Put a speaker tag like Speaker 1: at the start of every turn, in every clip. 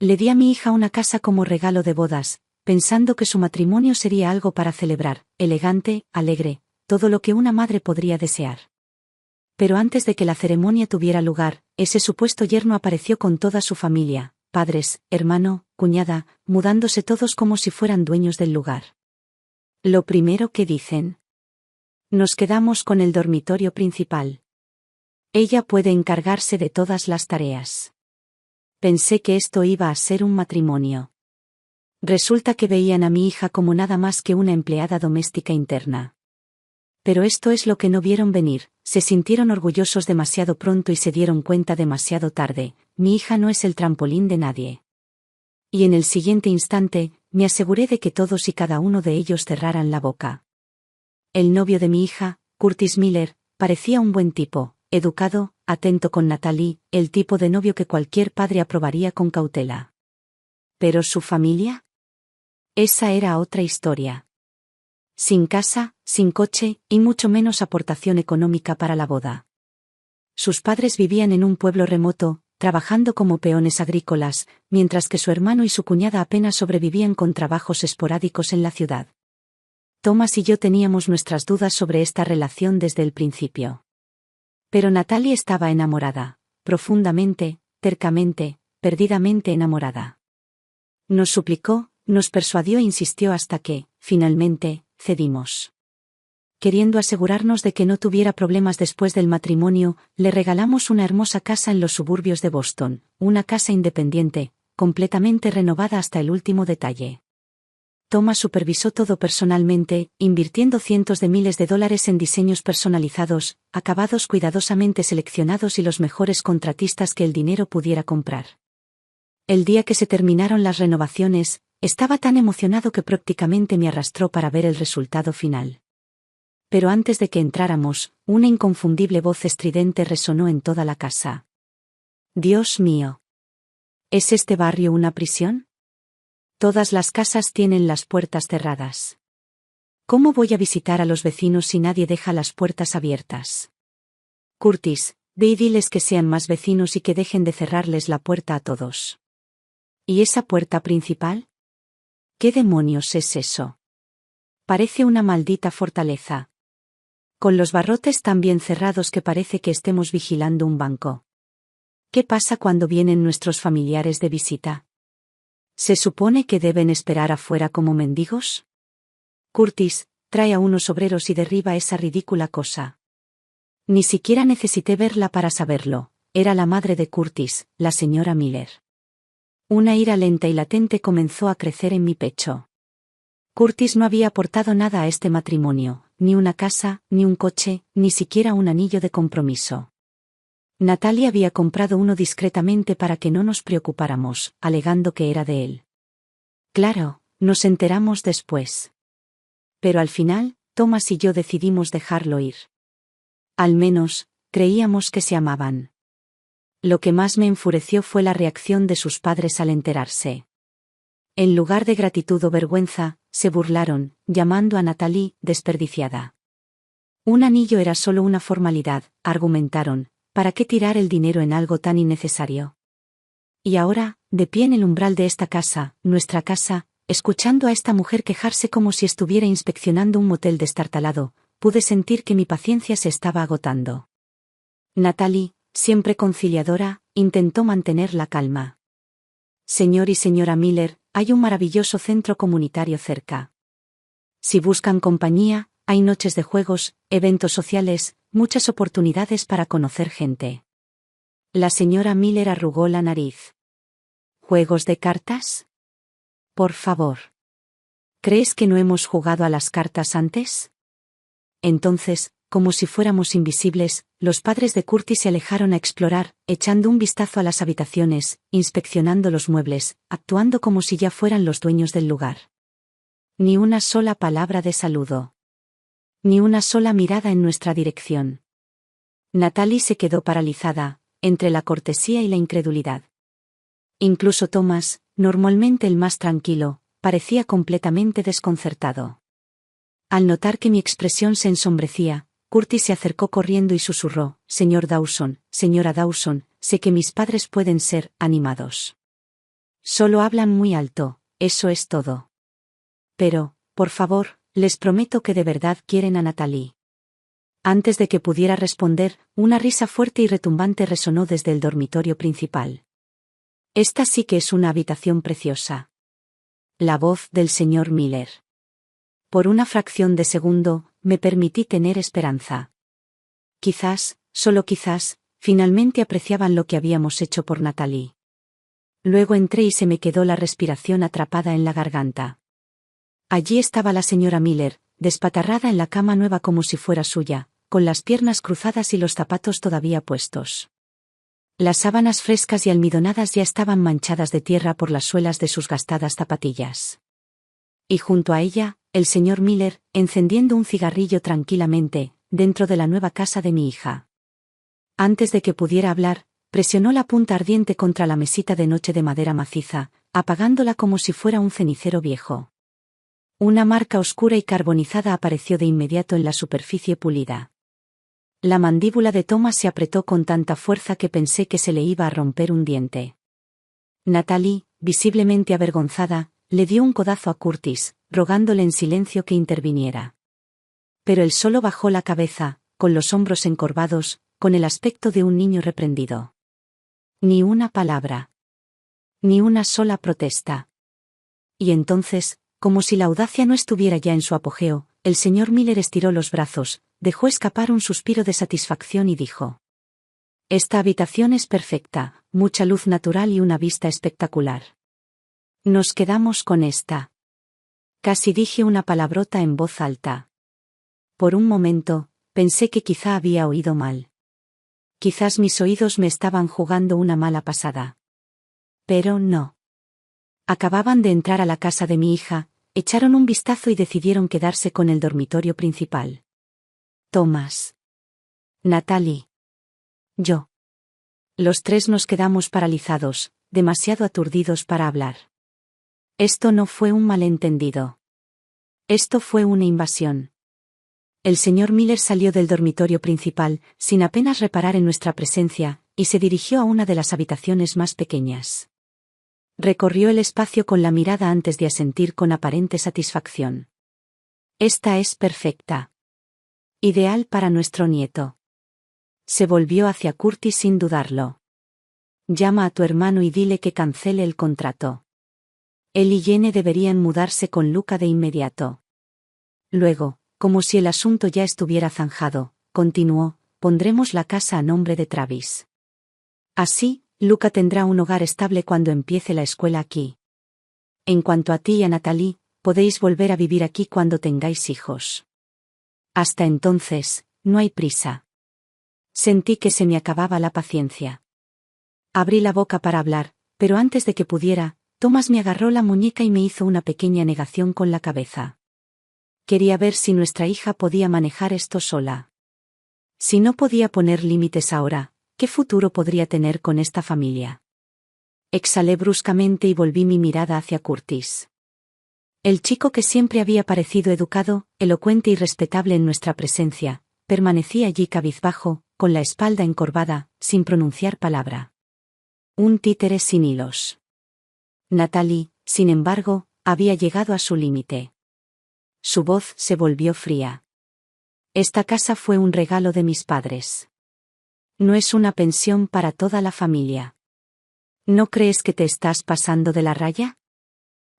Speaker 1: Le di a mi hija una casa como regalo de bodas, pensando que su matrimonio sería algo para celebrar, elegante, alegre, todo lo que una madre podría desear. Pero antes de que la ceremonia tuviera lugar, ese supuesto yerno apareció con toda su familia, padres, hermano, cuñada, mudándose todos como si fueran dueños del lugar. Lo primero que dicen: nos quedamos con el dormitorio principal. Ella puede encargarse de todas las tareas. Pensé que esto iba a ser un matrimonio. Resulta que veían a mi hija como nada más que una empleada doméstica interna. Pero esto es lo que no vieron venir, se sintieron orgullosos demasiado pronto y se dieron cuenta demasiado tarde: mi hija no es el trampolín de nadie. Y en el siguiente instante, me aseguré de que todos y cada uno de ellos cerraran la boca. El novio de mi hija, Curtis Miller, parecía un buen tipo, educado, atento con Natalie, el tipo de novio que cualquier padre aprobaría con cautela. ¿Pero su familia? Esa era otra historia. Sin casa, sin coche, y mucho menos aportación económica para la boda. Sus padres vivían en un pueblo remoto, trabajando como peones agrícolas, mientras que su hermano y su cuñada apenas sobrevivían con trabajos esporádicos en la ciudad. Thomas y yo teníamos nuestras dudas sobre esta relación desde el principio. Pero Natalie estaba enamorada, profundamente, tercamente, perdidamente enamorada. Nos suplicó, nos persuadió e insistió hasta que, finalmente, cedimos. Queriendo asegurarnos de que no tuviera problemas después del matrimonio, le regalamos una hermosa casa en los suburbios de Boston, una casa independiente, completamente renovada hasta el último detalle. Thomas supervisó todo personalmente, invirtiendo cientos de miles de dólares en diseños personalizados, acabados cuidadosamente seleccionados y los mejores contratistas que el dinero pudiera comprar. El día que se terminaron las renovaciones, estaba tan emocionado que prácticamente me arrastró para ver el resultado final. Pero antes de que entráramos, una inconfundible voz estridente resonó en toda la casa. Dios mío. ¿Es este barrio una prisión? Todas las casas tienen las puertas cerradas. ¿Cómo voy a visitar a los vecinos si nadie deja las puertas abiertas? Curtis, ve y diles que sean más vecinos y que dejen de cerrarles la puerta a todos. ¿Y esa puerta principal? ¿Qué demonios es eso? Parece una maldita fortaleza. Con los barrotes tan bien cerrados que parece que estemos vigilando un banco. ¿Qué pasa cuando vienen nuestros familiares de visita? ¿Se supone que deben esperar afuera como mendigos? Curtis, trae a unos obreros y derriba esa ridícula cosa. Ni siquiera necesité verla para saberlo, era la madre de Curtis, la señora Miller. Una ira lenta y latente comenzó a crecer en mi pecho. Curtis no había aportado nada a este matrimonio, ni una casa, ni un coche, ni siquiera un anillo de compromiso. Natalie había comprado uno discretamente para que no nos preocupáramos, alegando que era de él. Claro, nos enteramos después. Pero al final, Thomas y yo decidimos dejarlo ir. Al menos, creíamos que se amaban. Lo que más me enfureció fue la reacción de sus padres al enterarse. En lugar de gratitud o vergüenza, se burlaron, llamando a Natalie desperdiciada. Un anillo era solo una formalidad, argumentaron. ¿Para qué tirar el dinero en algo tan innecesario? Y ahora, de pie en el umbral de esta casa, nuestra casa, escuchando a esta mujer quejarse como si estuviera inspeccionando un motel destartalado, pude sentir que mi paciencia se estaba agotando. Natalie, siempre conciliadora, intentó mantener la calma. Señor y señora Miller, hay un maravilloso centro comunitario cerca. Si buscan compañía, hay noches de juegos, eventos sociales, muchas oportunidades para conocer gente. La señora Miller arrugó la nariz. ¿Juegos de cartas? Por favor. ¿Crees que no hemos jugado a las cartas antes? Entonces, como si fuéramos invisibles, los padres de Curtis se alejaron a explorar, echando un vistazo a las habitaciones, inspeccionando los muebles, actuando como si ya fueran los dueños del lugar. Ni una sola palabra de saludo. Ni una sola mirada en nuestra dirección. Natalie se quedó paralizada, entre la cortesía y la incredulidad. Incluso Thomas, normalmente el más tranquilo, parecía completamente desconcertado. Al notar que mi expresión se ensombrecía, Curtis se acercó corriendo y susurró: Señor Dawson, señora Dawson, sé que mis padres pueden ser animados. Solo hablan muy alto, eso es todo. Pero, por favor, les prometo que de verdad quieren a Natalie. Antes de que pudiera responder, una risa fuerte y retumbante resonó desde el dormitorio principal. Esta sí que es una habitación preciosa. La voz del señor Miller. Por una fracción de segundo, me permití tener esperanza. Quizás, solo quizás, finalmente apreciaban lo que habíamos hecho por Natalie. Luego entré y se me quedó la respiración atrapada en la garganta. Allí estaba la señora Miller, despatarrada en la cama nueva como si fuera suya, con las piernas cruzadas y los zapatos todavía puestos. Las sábanas frescas y almidonadas ya estaban manchadas de tierra por las suelas de sus gastadas zapatillas. Y junto a ella, el señor Miller, encendiendo un cigarrillo tranquilamente, dentro de la nueva casa de mi hija. Antes de que pudiera hablar, presionó la punta ardiente contra la mesita de noche de madera maciza, apagándola como si fuera un cenicero viejo. Una marca oscura y carbonizada apareció de inmediato en la superficie pulida. La mandíbula de Thomas se apretó con tanta fuerza que pensé que se le iba a romper un diente. Natalie, visiblemente avergonzada, le dio un codazo a Curtis, rogándole en silencio que interviniera. Pero él solo bajó la cabeza, con los hombros encorvados, con el aspecto de un niño reprendido. Ni una palabra. Ni una sola protesta. Y entonces, como si la audacia no estuviera ya en su apogeo, el señor Miller estiró los brazos, dejó escapar un suspiro de satisfacción y dijo: Esta habitación es perfecta, mucha luz natural y una vista espectacular. Nos quedamos con esta. Casi dije una palabrota en voz alta. Por un momento, pensé que quizá había oído mal. Quizás mis oídos me estaban jugando una mala pasada. Pero no. Acababan de entrar a la casa de mi hija, echaron un vistazo y decidieron quedarse con el dormitorio principal. Thomas. Natalie. Yo. Los tres nos quedamos paralizados, demasiado aturdidos para hablar. Esto no fue un malentendido. Esto fue una invasión. El señor Miller salió del dormitorio principal, sin apenas reparar en nuestra presencia, y se dirigió a una de las habitaciones más pequeñas. Recorrió el espacio con la mirada antes de asentir con aparente satisfacción. Esta es perfecta. Ideal para nuestro nieto. Se volvió hacia Curtis sin dudarlo. Llama a tu hermano y dile que cancele el contrato. Él y Jenny deberían mudarse con Luca de inmediato. Luego, como si el asunto ya estuviera zanjado, continuó, pondremos la casa a nombre de Travis. Así, Luca tendrá un hogar estable cuando empiece la escuela aquí. En cuanto a ti y a Natalie, podéis volver a vivir aquí cuando tengáis hijos. Hasta entonces, no hay prisa. Sentí que se me acababa la paciencia. Abrí la boca para hablar, pero antes de que pudiera, Thomas me agarró la muñeca y me hizo una pequeña negación con la cabeza. Quería ver si nuestra hija podía manejar esto sola. Si no podía poner límites ahora, ¿qué futuro podría tener con esta familia? Exhalé bruscamente y volví mi mirada hacia Curtis. El chico que siempre había parecido educado, elocuente y respetable en nuestra presencia, permanecía allí cabizbajo, con la espalda encorvada, sin pronunciar palabra. Un títere sin hilos. Natalie, sin embargo, había llegado a su límite. Su voz se volvió fría. Esta casa fue un regalo de mis padres. No es una pensión para toda la familia. ¿No crees que te estás pasando de la raya?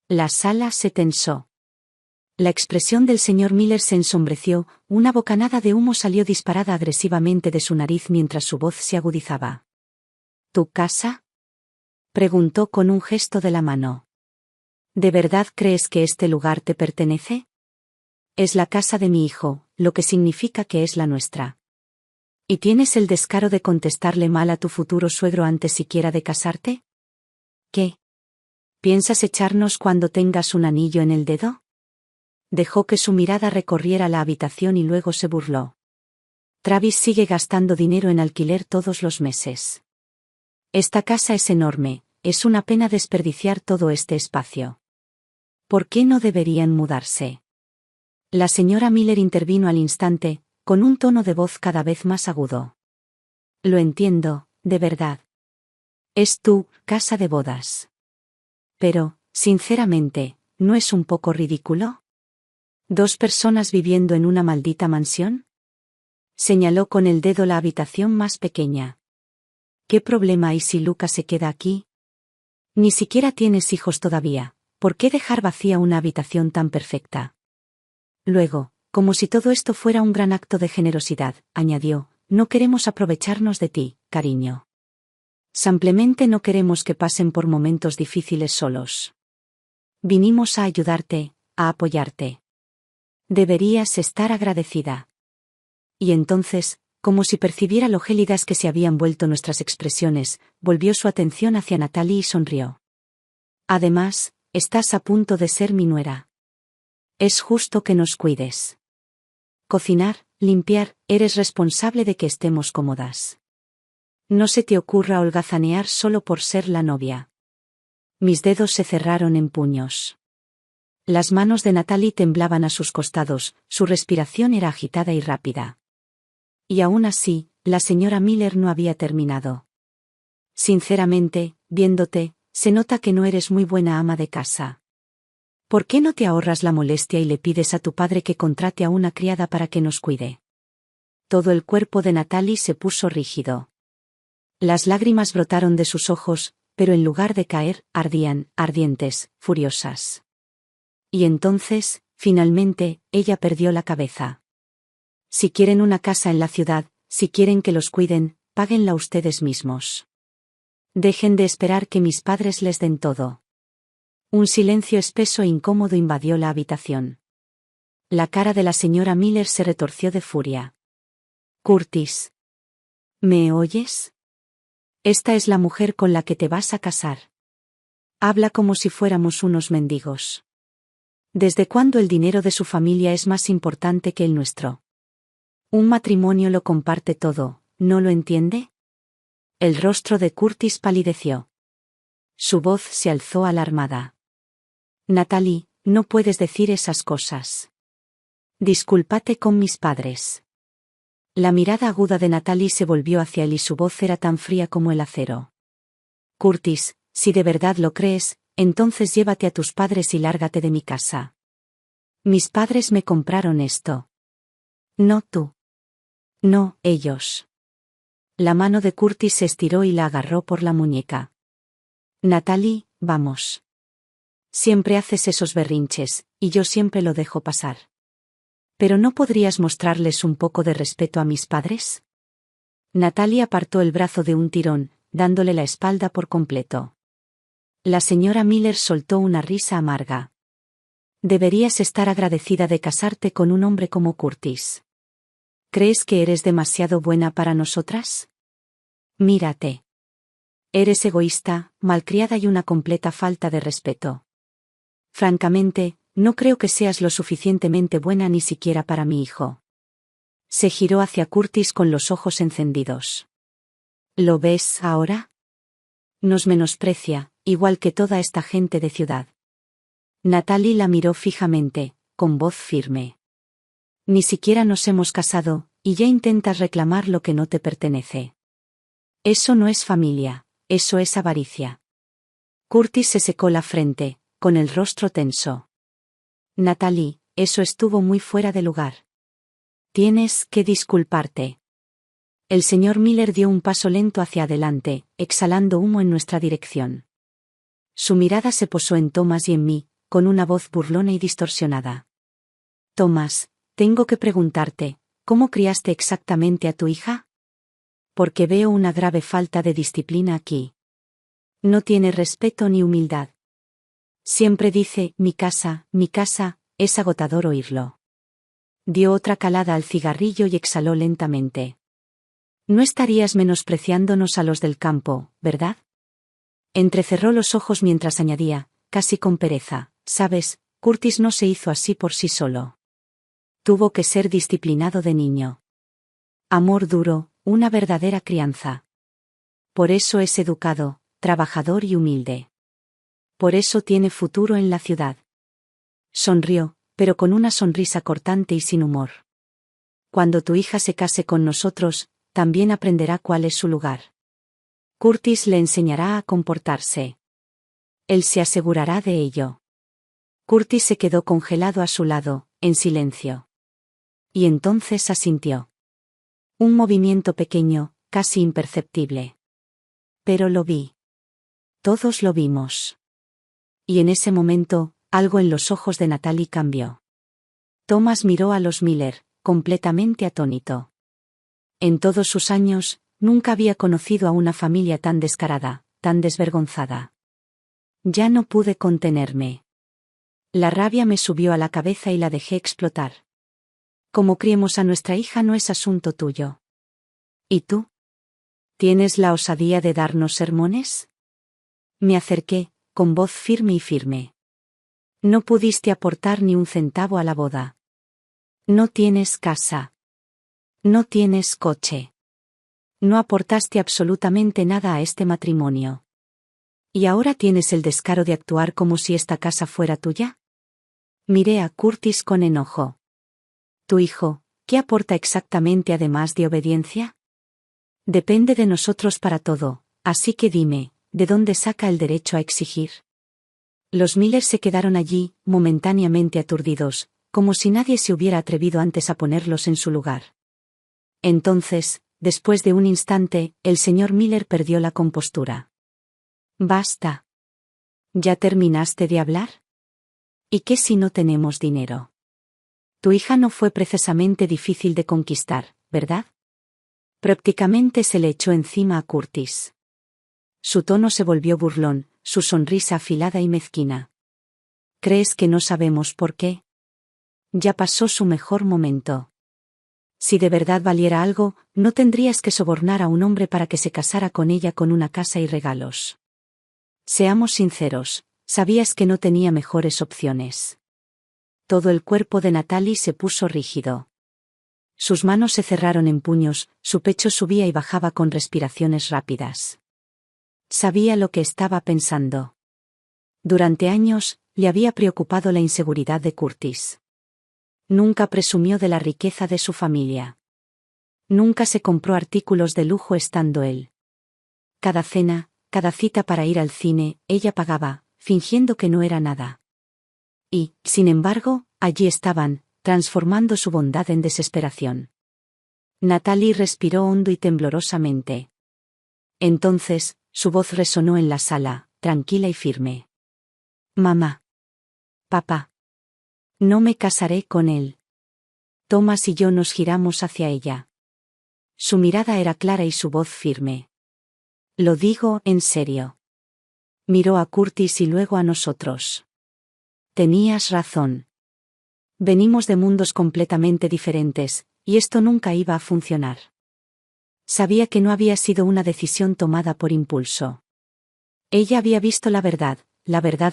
Speaker 1: La sala se tensó. La expresión del señor Miller se ensombreció, una bocanada de humo salió disparada agresivamente de su nariz mientras su voz se agudizaba. ¿Tu casa? Preguntó con un gesto de la mano. ¿De verdad crees que este lugar te pertenece? Es la casa de mi hijo, lo que significa que es la nuestra. ¿Y tienes el descaro de contestarle mal a tu futuro suegro antes siquiera de casarte? ¿Qué? ¿Piensas echarnos cuando tengas un anillo en el dedo? Dejó que su mirada recorriera la habitación y luego se burló. Travis sigue gastando dinero en alquiler todos los meses. Esta casa es enorme, es una pena desperdiciar todo este espacio. ¿Por qué no deberían mudarse? La señora Miller intervino al instante, con un tono de voz cada vez más agudo. Lo entiendo, de verdad. Es tu casa de bodas. Pero, sinceramente, ¿no es un poco ridículo? ¿Dos personas viviendo en una maldita mansión? Señaló con el dedo la habitación más pequeña. ¿Qué problema hay si Luca se queda aquí? Ni siquiera tienes hijos todavía. ¿Por qué dejar vacía una habitación tan perfecta? Luego, como si todo esto fuera un gran acto de generosidad, añadió, no queremos aprovecharnos de ti, cariño. Simplemente no queremos que pasen por momentos difíciles solos. Vinimos a ayudarte, a apoyarte. Deberías estar agradecida. Y entonces, como si percibiera lo gélidas que se habían vuelto nuestras expresiones, volvió su atención hacia Natalie y sonrió. Además, estás a punto de ser mi nuera. Es justo que nos cuides. Cocinar, limpiar, eres responsable de que estemos cómodas. No se te ocurra holgazanear solo por ser la novia. Mis dedos se cerraron en puños. Las manos de Natalie temblaban a sus costados, su respiración era agitada y rápida. Y aún así, la señora Miller no había terminado. Sinceramente, viéndote, se nota que no eres muy buena ama de casa. ¿Por qué no te ahorras la molestia y le pides a tu padre que contrate a una criada para que nos cuide? Todo el cuerpo de Natalie se puso rígido. Las lágrimas brotaron de sus ojos, pero en lugar de caer, ardían, ardientes, furiosas. Y entonces, finalmente, ella perdió la cabeza. Si quieren una casa en la ciudad, si quieren que los cuiden, páguenla ustedes mismos. Dejen de esperar que mis padres les den todo. Un silencio espeso e incómodo invadió la habitación. La cara de la señora Miller se retorció de furia. Curtis. ¿Me oyes? Esta es la mujer con la que te vas a casar. Habla como si fuéramos unos mendigos. ¿Desde cuándo el dinero de su familia es más importante que el nuestro? Un matrimonio lo comparte todo, ¿no lo entiende? El rostro de Curtis palideció. Su voz se alzó alarmada. Natalie, no puedes decir esas cosas. Discúlpate con mis padres. La mirada aguda de Natalie se volvió hacia él y su voz era tan fría como el acero. Curtis, si de verdad lo crees, entonces llévate a tus padres y lárgate de mi casa. Mis padres me compraron esto. No tú. No, ellos. La mano de Curtis se estiró y la agarró por la muñeca. Natalie, vamos. Siempre haces esos berrinches, y yo siempre lo dejo pasar. ¿Pero no podrías mostrarles un poco de respeto a mis padres? Natalie apartó el brazo de un tirón, dándole la espalda por completo. La señora Miller soltó una risa amarga. Deberías estar agradecida de casarte con un hombre como Curtis. ¿Crees que eres demasiado buena para nosotras? Mírate. Eres egoísta, malcriada y una completa falta de respeto. Francamente, no creo que seas lo suficientemente buena ni siquiera para mi hijo. Se giró hacia Curtis con los ojos encendidos. ¿Lo ves ahora? Nos menosprecia, igual que toda esta gente de ciudad. Natalie la miró fijamente, con voz firme. Ni siquiera nos hemos casado, y ya intentas reclamar lo que no te pertenece. Eso no es familia, eso es avaricia. Curtis se secó la frente, con el rostro tenso. Natalie, eso estuvo muy fuera de lugar. Tienes que disculparte. El señor Miller dio un paso lento hacia adelante, exhalando humo en nuestra dirección. Su mirada se posó en Thomas y en mí, con una voz burlona y distorsionada. Thomas, tengo que preguntarte, ¿cómo criaste exactamente a tu hija? Porque veo una grave falta de disciplina aquí. No tiene respeto ni humildad. Siempre dice, mi casa, es agotador oírlo. Dio otra calada al cigarrillo y exhaló lentamente. No estarías menospreciándonos a los del campo, ¿verdad? Entrecerró los ojos mientras añadía, casi con pereza, sabes, Curtis no se hizo así por sí solo. Tuvo que ser disciplinado de niño. Amor duro, una verdadera crianza. Por eso es educado, trabajador y humilde. Por eso tiene futuro en la ciudad. Sonrió, pero con una sonrisa cortante y sin humor. Cuando tu hija se case con nosotros, también aprenderá cuál es su lugar. Curtis le enseñará a comportarse. Él se asegurará de ello. Curtis se quedó congelado a su lado, en silencio. Y entonces asintió. Un movimiento pequeño, casi imperceptible. Pero lo vi. Todos lo vimos. Y en ese momento, algo en los ojos de Natalie cambió. Thomas miró a los Miller, completamente atónito. En todos sus años, nunca había conocido a una familia tan descarada, tan desvergonzada. Ya no pude contenerme. La rabia me subió a la cabeza y la dejé explotar. Cómo criemos a nuestra hija no es asunto tuyo. ¿Y tú? ¿Tienes la osadía de darnos sermones? Me acerqué, con voz firme y firme. No pudiste aportar ni un centavo a la boda. No tienes casa. No tienes coche. No aportaste absolutamente nada a este matrimonio. ¿Y ahora tienes el descaro de actuar como si esta casa fuera tuya? Miré a Curtis con enojo. ¿Tu hijo, qué aporta exactamente además de obediencia? Depende de nosotros para todo, así que dime, ¿de dónde saca el derecho a exigir? Los Miller se quedaron allí, momentáneamente aturdidos, como si nadie se hubiera atrevido antes a ponerlos en su lugar. Entonces, después de un instante, el señor Miller perdió la compostura. Basta. ¿Ya terminaste de hablar? ¿Y qué si no tenemos dinero? Tu hija no fue precisamente difícil de conquistar, ¿verdad? Prácticamente se le echó encima a Curtis. Su tono se volvió burlón, su sonrisa afilada y mezquina. ¿Crees que no sabemos por qué? Ya pasó su mejor momento. Si de verdad valiera algo, no tendrías que sobornar a un hombre para que se casara con ella con una casa y regalos. Seamos sinceros, sabías que no tenía mejores opciones. Todo el cuerpo de Natalie se puso rígido. Sus manos se cerraron en puños, su pecho subía y bajaba con respiraciones rápidas. Sabía lo que estaba pensando. Durante años, le había preocupado la inseguridad de Curtis. Nunca presumió de la riqueza de su familia. Nunca se compró artículos de lujo estando él. Cada cena, cada cita para ir al cine, ella pagaba, fingiendo que no era nada. Y, sin embargo, allí estaban, transformando su bondad en desesperación. Natalie respiró hondo y temblorosamente. Entonces, su voz resonó en la sala, tranquila y firme. Mamá. Papá. No me casaré con él. Thomas y yo nos giramos hacia ella. Su mirada era clara y su voz firme. Lo digo en serio. Miró a Curtis y luego a nosotros. Tenías razón. Venimos de mundos completamente diferentes, y esto nunca iba a funcionar. Sabía que no había sido una decisión tomada por impulso. Ella había visto la verdad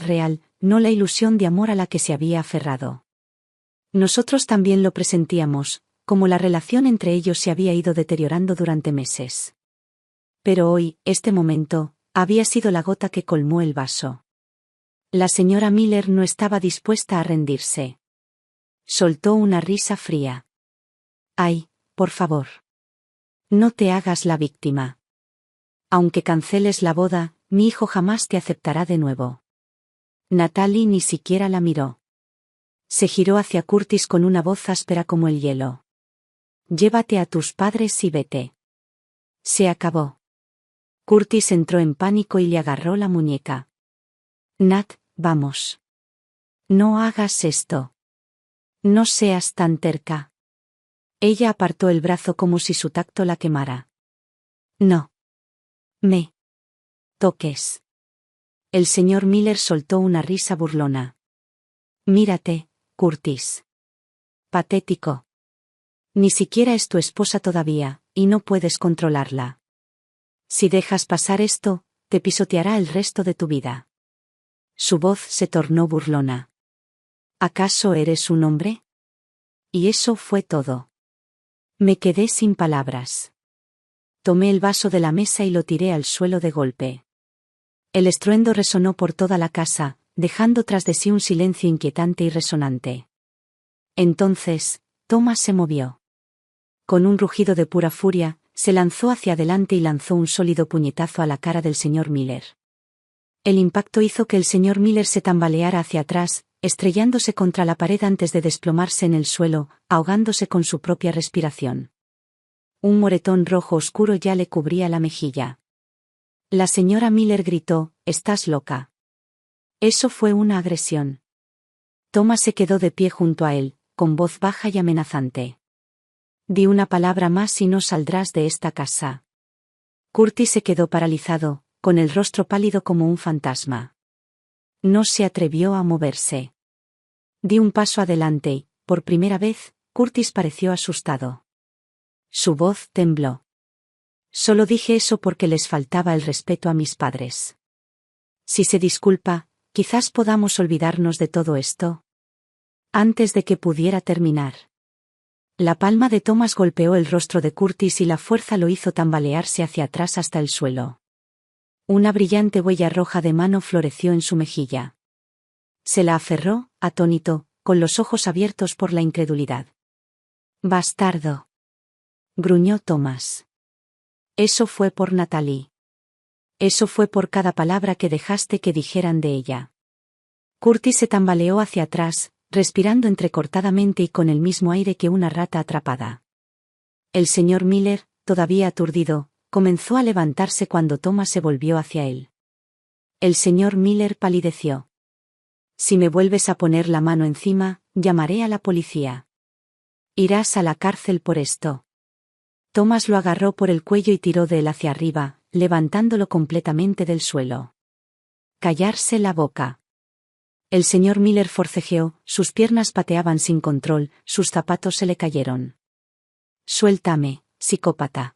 Speaker 1: real, no la ilusión de amor a la que se había aferrado. Nosotros también lo presentíamos, como la relación entre ellos se había ido deteriorando durante meses. Pero hoy, este momento, había sido la gota que colmó el vaso. La señora Miller no estaba dispuesta a rendirse. Soltó una risa fría. Ay, por favor. No te hagas la víctima. Aunque canceles la boda, mi hijo jamás te aceptará de nuevo. Natalie ni siquiera la miró. Se giró hacia Curtis con una voz áspera como el hielo. Llévate a tus padres y vete. Se acabó. Curtis entró en pánico y le agarró la muñeca. Nat, vamos. No hagas esto. No seas tan terca. Ella apartó el brazo como si su tacto la quemara. No. Me toques. El señor Miller soltó una risa burlona. Mírate, Curtis. Patético. Ni siquiera es tu esposa todavía, y no puedes controlarla. Si dejas pasar esto, te pisoteará el resto de tu vida. Su voz se tornó burlona. ¿Acaso eres un hombre? Y eso fue todo. Me quedé sin palabras. Tomé el vaso de la mesa y lo tiré al suelo de golpe. El estruendo resonó por toda la casa, dejando tras de sí un silencio inquietante y resonante. Entonces, Thomas se movió. Con un rugido de pura furia, se lanzó hacia adelante y lanzó un sólido puñetazo a la cara del señor Miller. El impacto hizo que el señor Miller se tambaleara hacia atrás, estrellándose contra la pared antes de desplomarse en el suelo, ahogándose con su propia respiración. Un moretón rojo oscuro ya le cubría la mejilla. La señora Miller gritó: «¿Estás loca?» Eso fue una agresión. Thomas se quedó de pie junto a él, con voz baja y amenazante. «Di una palabra más y no saldrás de esta casa». Curtis se quedó paralizado, con el rostro pálido como un fantasma. No se atrevió a moverse. Di un paso adelante y, por primera vez, Curtis pareció asustado. Su voz tembló. «Solo dije eso porque les faltaba el respeto a mis padres. Si se disculpa, quizás podamos olvidarnos de todo esto». Antes de que pudiera terminar, la palma de Thomas golpeó el rostro de Curtis y la fuerza lo hizo tambalearse hacia atrás hasta el suelo. Una brillante huella roja de mano floreció en su mejilla. Se la aferró, atónito, con los ojos abiertos por la incredulidad. «Bastardo», gruñó Thomas. «Eso fue por Natalie. Eso fue por cada palabra que dejaste que dijeran de ella». Curtis se tambaleó hacia atrás, respirando entrecortadamente y con el mismo aire que una rata atrapada. El señor Miller, todavía aturdido, comenzó a levantarse cuando Thomas se volvió hacia él. El señor Miller palideció. «Si me vuelves a poner la mano encima, llamaré a la policía. Irás a la cárcel por esto». Thomas lo agarró por el cuello y tiró de él hacia arriba, levantándolo completamente del suelo. «Callarse la boca». El señor Miller forcejeó, sus piernas pateaban sin control, sus zapatos se le cayeron. «Suéltame, psicópata».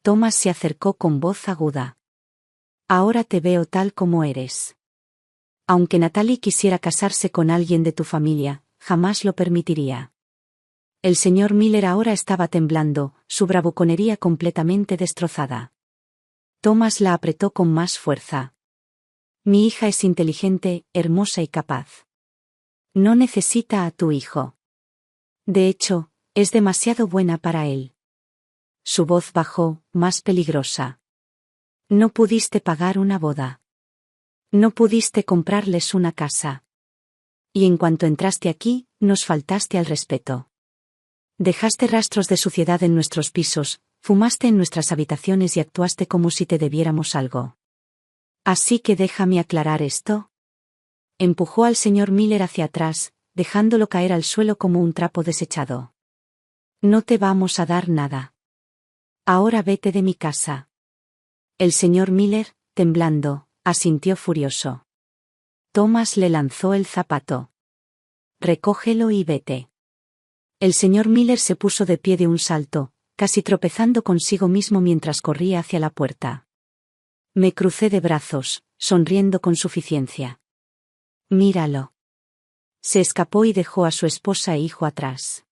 Speaker 1: Thomas se acercó con voz aguda. «Ahora te veo tal como eres. Aunque Natalie quisiera casarse con alguien de tu familia, jamás lo permitiría». El señor Miller ahora estaba temblando, su bravuconería completamente destrozada. Thomas la apretó con más fuerza. «Mi hija es inteligente, hermosa y capaz. No necesita a tu hijo. De hecho, es demasiado buena para él». Su voz bajó, más peligrosa. «No pudiste pagar una boda. No pudiste comprarles una casa. Y en cuanto entraste aquí, nos faltaste al respeto. Dejaste rastros de suciedad en nuestros pisos, fumaste en nuestras habitaciones y actuaste como si te debiéramos algo. Así que déjame aclarar esto». Empujó al señor Miller hacia atrás, dejándolo caer al suelo como un trapo desechado. «No te vamos a dar nada. Ahora vete de mi casa». El señor Miller, temblando, asintió furioso. Thomas le lanzó el zapato. «Recógelo y vete». El señor Miller se puso de pie de un salto, casi tropezando consigo mismo mientras corría hacia la puerta. Me crucé de brazos, sonriendo con suficiencia. «Míralo». Se escapó y dejó a su esposa e hijo atrás.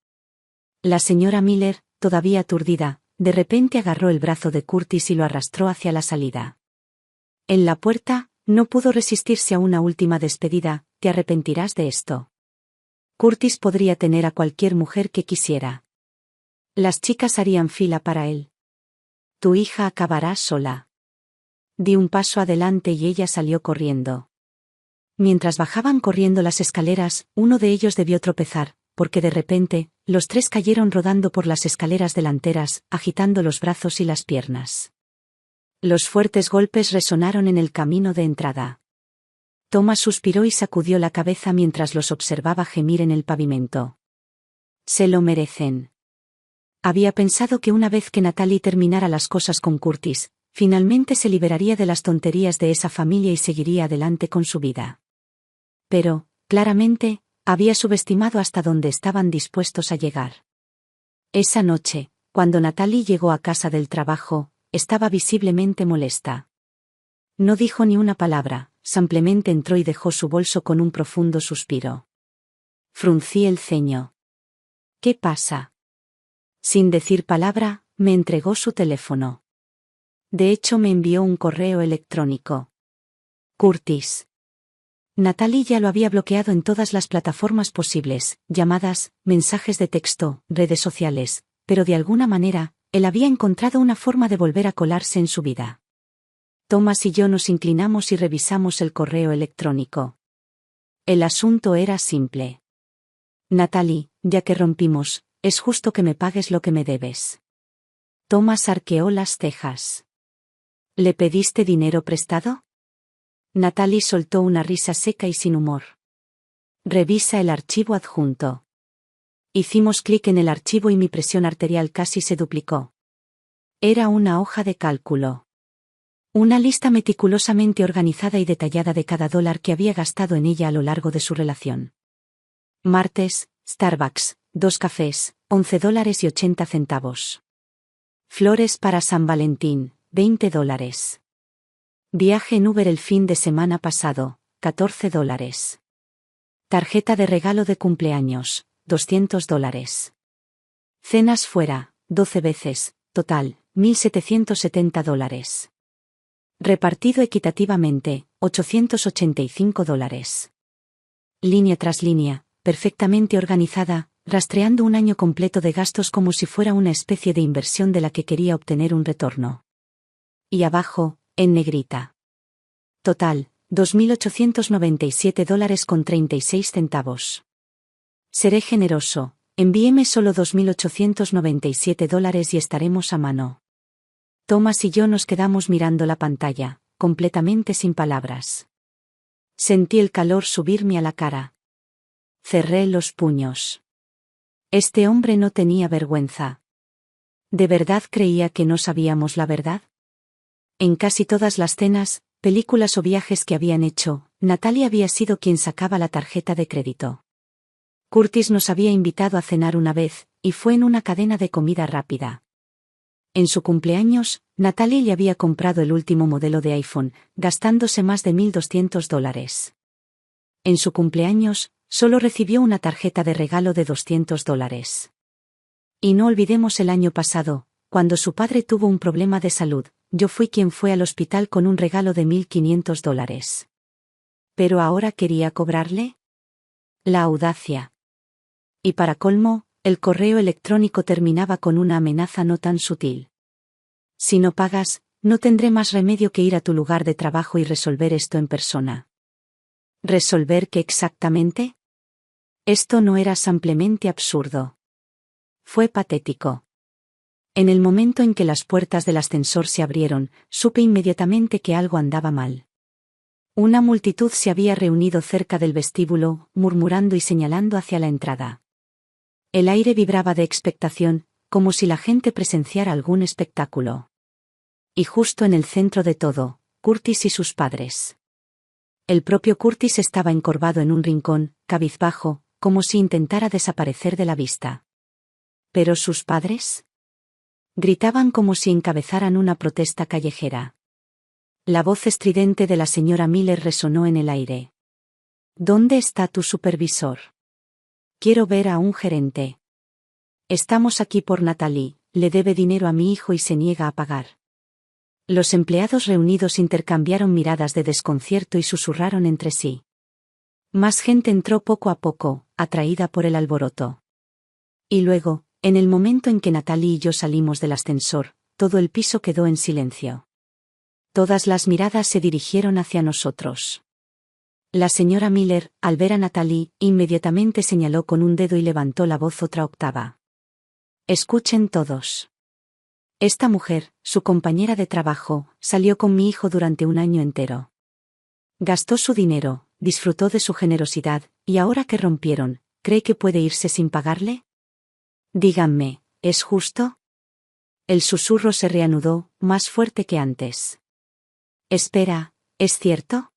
Speaker 1: La señora Miller, todavía aturdida, de repente agarró el brazo de Curtis y lo arrastró hacia la salida. En la puerta, no pudo resistirse a una última despedida: «Te arrepentirás de esto». Curtis podría tener a cualquier mujer que quisiera. Las chicas harían fila para él. «Tu hija acabará sola». Di un paso adelante y ella salió corriendo. Mientras bajaban corriendo las escaleras, uno de ellos debió tropezar, porque de repente, los tres cayeron rodando por las escaleras delanteras, agitando los brazos y las piernas. Los fuertes golpes resonaron en el camino de entrada. Thomas suspiró y sacudió la cabeza mientras los observaba gemir en el pavimento. «Se lo merecen». Había pensado que una vez que Natalie terminara las cosas con Curtis, finalmente se liberaría de las tonterías de esa familia y seguiría adelante con su vida. Pero, claramente, había subestimado hasta dónde estaban dispuestos a llegar. Esa noche, cuando Natalie llegó a casa del trabajo, estaba visiblemente molesta. No dijo ni una palabra, simplemente entró y dejó su bolso con un profundo suspiro. Fruncí el ceño. «¿Qué pasa?». Sin decir palabra, me entregó su teléfono. De hecho, me envió un correo electrónico. «Curtis». Natalie ya lo había bloqueado en todas las plataformas posibles, llamadas, mensajes de texto, redes sociales, pero de alguna manera, él había encontrado una forma de volver a colarse en su vida. Thomas y yo nos inclinamos y revisamos el correo electrónico. El asunto era simple. Natalie, ya que rompimos, es justo que me pagues lo que me debes. Thomas arqueó las cejas. ¿Le pediste dinero prestado? Natalie soltó una risa seca y sin humor. Revisa el archivo adjunto. Hicimos clic en el archivo y mi presión arterial casi se duplicó. Era una hoja de cálculo. Una lista meticulosamente organizada y detallada de cada dólar que había gastado en ella a lo largo de su relación. Martes, Starbucks, 2 cafés, $11.80. Flores para San Valentín, $20. Viaje en Uber el fin de semana pasado, $14. Tarjeta de regalo de cumpleaños, $200. Cenas fuera, 12 veces, total, $1.770. Repartido equitativamente, $885. Línea tras línea, perfectamente organizada, rastreando un año completo de gastos como si fuera una especie de inversión de la que quería obtener un retorno. Y abajo, en negrita. Total, $2.897.36. Seré generoso, envíeme solo $2.897 y estaremos a mano. Thomas y yo nos quedamos mirando la pantalla, completamente sin palabras. Sentí el calor subirme a la cara. Cerré los puños. Este hombre no tenía vergüenza. ¿De verdad creía que no sabíamos la verdad? En casi todas las cenas, películas o viajes que habían hecho, Natalie había sido quien sacaba la tarjeta de crédito. Curtis nos había invitado a cenar una vez, y fue en una cadena de comida rápida. En su cumpleaños, Natalie le había comprado el último modelo de iPhone, gastándose más de $1.200. En su cumpleaños, solo recibió una tarjeta de regalo de $200. Y no olvidemos el año pasado, cuando su padre tuvo un problema de salud, yo fui quien fue al hospital con un regalo de $1.500. ¿Pero ahora quería cobrarle? La audacia. Y para colmo, el correo electrónico terminaba con una amenaza no tan sutil. Si no pagas, no tendré más remedio que ir a tu lugar de trabajo y resolver esto en persona. ¿Resolver qué exactamente? Esto no era simplemente absurdo. Fue patético. En el momento en que las puertas del ascensor se abrieron, supe inmediatamente que algo andaba mal. Una multitud se había reunido cerca del vestíbulo, murmurando y señalando hacia la entrada. El aire vibraba de expectación, como si la gente presenciara algún espectáculo. Y justo en el centro de todo, Curtis y sus padres. El propio Curtis estaba encorvado en un rincón, cabizbajo, como si intentara desaparecer de la vista. ¿Pero sus padres? Gritaban como si encabezaran una protesta callejera. La voz estridente de la señora Miller resonó en el aire. ¿Dónde está tu supervisor? Quiero ver a un gerente. Estamos aquí por Natalie, le debe dinero a mi hijo y se niega a pagar. Los empleados reunidos intercambiaron miradas de desconcierto y susurraron entre sí. Más gente entró poco a poco, atraída por el alboroto. Y luego, en el momento en que Natalie y yo salimos del ascensor, todo el piso quedó en silencio. Todas las miradas se dirigieron hacia nosotros. La señora Miller, al ver a Natalie, inmediatamente señaló con un dedo y levantó la voz otra octava. Escuchen todos. Esta mujer, su compañera de trabajo, salió con mi hijo durante un año entero. Gastó su dinero, disfrutó de su generosidad, y ahora que rompieron, ¿cree que puede irse sin pagarle? Díganme, ¿es justo? El susurro se reanudó, más fuerte que antes. Espera, ¿es cierto?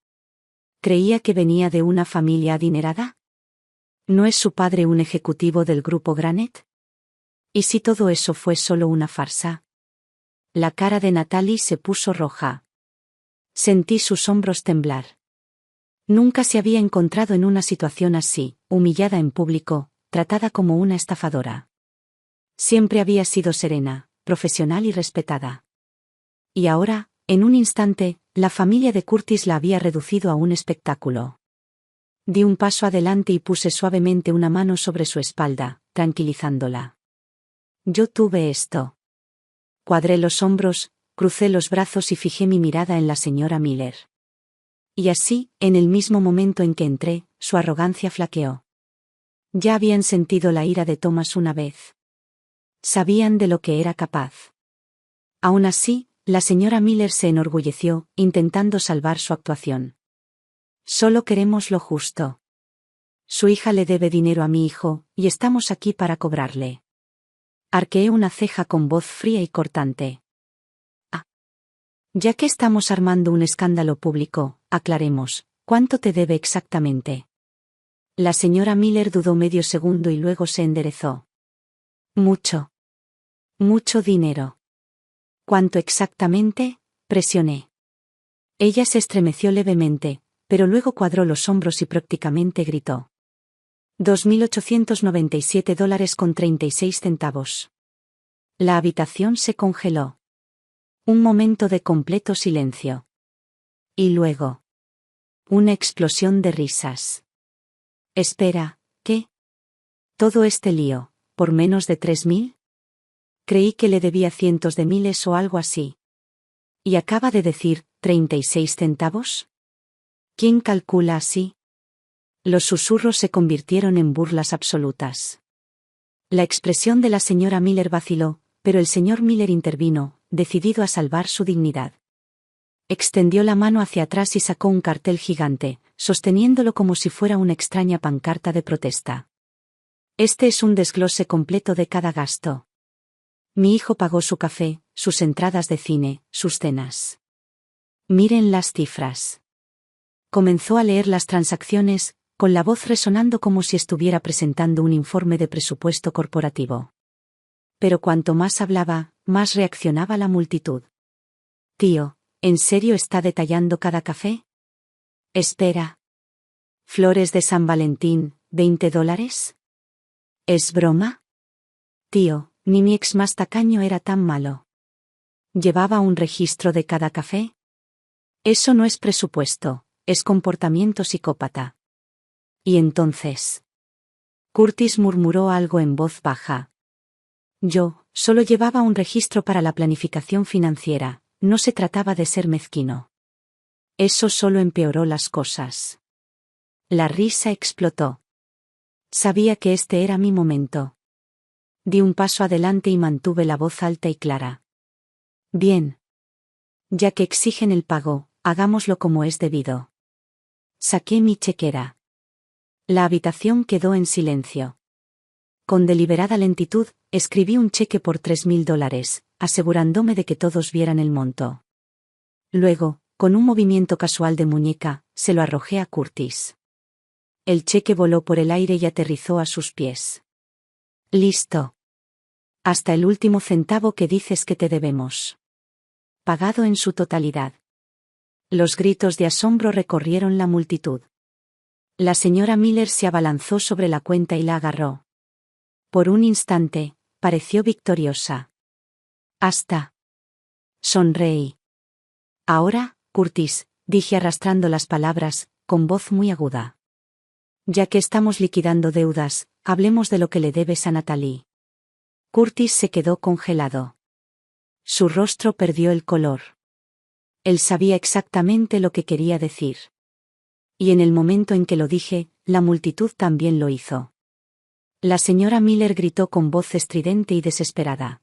Speaker 1: ¿Creía que venía de una familia adinerada? ¿No es su padre un ejecutivo del grupo Granite? ¿Y si todo eso fue solo una farsa? La cara de Natalie se puso roja. Sentí sus hombros temblar. Nunca se había encontrado en una situación así, humillada en público, tratada como una estafadora. Siempre había sido serena, profesional y respetada. Y ahora, en un instante, la familia de Curtis la había reducido a un espectáculo. Di un paso adelante y puse suavemente una mano sobre su espalda, tranquilizándola. Yo tuve esto. Cuadré los hombros, crucé los brazos y fijé mi mirada en la señora Miller. Y así, en el mismo momento en que entré, su arrogancia flaqueó. Ya habían sentido la ira de Thomas una vez. Sabían de lo que era capaz. Aún así, la señora Miller se enorgulleció, intentando salvar su actuación. Solo queremos lo justo. Su hija le debe dinero a mi hijo, y estamos aquí para cobrarle. Arqueé una ceja con voz fría y cortante. Ya que estamos armando un escándalo público, aclaremos, ¿cuánto te debe exactamente? La señora Miller dudó medio segundo y luego se enderezó. Mucho. Mucho dinero. ¿Cuánto exactamente? Presioné. Ella se estremeció levemente, pero luego cuadró los hombros y prácticamente gritó. $2.897.36. La habitación se congeló. Un momento de completo silencio. Y luego. Una explosión de risas. Espera, ¿qué? ¿Todo este lío, por menos de 3.000? Creí que le debía cientos de miles o algo así. ¿Y acaba de decir, 36 centavos? ¿Quién calcula así? Los susurros se convirtieron en burlas absolutas. La expresión de la señora Miller vaciló, pero el señor Miller intervino, decidido a salvar su dignidad. Extendió la mano hacia atrás y sacó un cartel gigante, sosteniéndolo como si fuera una extraña pancarta de protesta. Este es un desglose completo de cada gasto. Mi hijo pagó su café, sus entradas de cine, sus cenas. Miren las cifras. Comenzó a leer las transacciones, con la voz resonando como si estuviera presentando un informe de presupuesto corporativo. Pero cuanto más hablaba, más reaccionaba la multitud. Tío, ¿en serio está detallando cada café? Espera. Flores de San Valentín, $20. ¿Es broma? Tío, ni mi ex más tacaño era tan malo. ¿Llevaba un registro de cada café? Eso no es presupuesto, es comportamiento psicópata. ¿Y entonces? Curtis murmuró algo en voz baja. Yo, solo llevaba un registro para la planificación financiera, no se trataba de ser mezquino. Eso solo empeoró las cosas. La risa explotó. Sabía que este era mi momento. Di un paso adelante y mantuve la voz alta y clara. Bien. Ya que exigen el pago, hagámoslo como es debido. Saqué mi chequera. La habitación quedó en silencio. Con deliberada lentitud, escribí un cheque por $3.000, asegurándome de que todos vieran el monto. Luego, con un movimiento casual de muñeca, se lo arrojé a Curtis. El cheque voló por el aire y aterrizó a sus pies. Listo. Hasta el último centavo que dices que te debemos. Pagado en su totalidad. Los gritos de asombro recorrieron la multitud. La señora Miller se abalanzó sobre la cuenta y la agarró. Por un instante, pareció victoriosa. Hasta. Sonreí. Ahora, Curtis, dije arrastrando las palabras, con voz muy aguda. Ya que estamos liquidando deudas, hablemos de lo que le debes a Natalie. Curtis se quedó congelado. Su rostro perdió el color. Él sabía exactamente lo que quería decir. Y en el momento en que lo dije, la multitud también lo hizo. La señora Miller gritó con voz estridente y desesperada.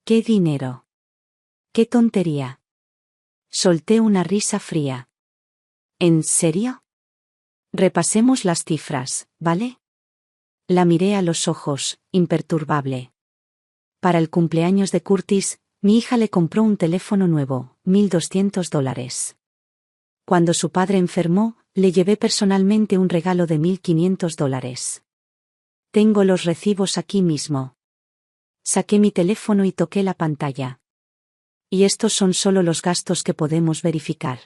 Speaker 1: ¿Qué dinero? ¿Qué tontería? Solté una risa fría. ¿En serio? Repasemos las cifras, ¿vale? La miré a los ojos, imperturbable. Para el cumpleaños de Curtis, mi hija le compró un teléfono nuevo, $1.200. Cuando su padre enfermó, le llevé personalmente un regalo de $1.500. Tengo los recibos aquí mismo. Saqué mi teléfono y toqué la pantalla. Y estos son solo los gastos que podemos verificar.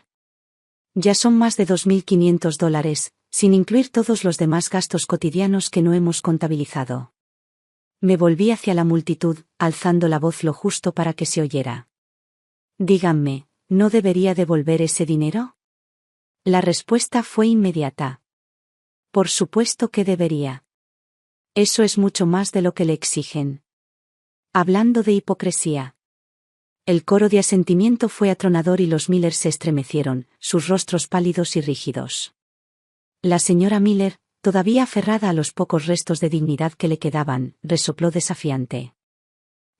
Speaker 1: Ya son más de $2.500, sin incluir todos los demás gastos cotidianos que no hemos contabilizado. Me volví hacia la multitud, alzando la voz lo justo para que se oyera. Díganme, ¿no debería devolver ese dinero? La respuesta fue inmediata. Por supuesto que debería. Eso es mucho más de lo que le exigen. Hablando de hipocresía. El coro de asentimiento fue atronador y los Miller se estremecieron, sus rostros pálidos y rígidos. La señora Miller, todavía aferrada a los pocos restos de dignidad que le quedaban, resopló desafiante.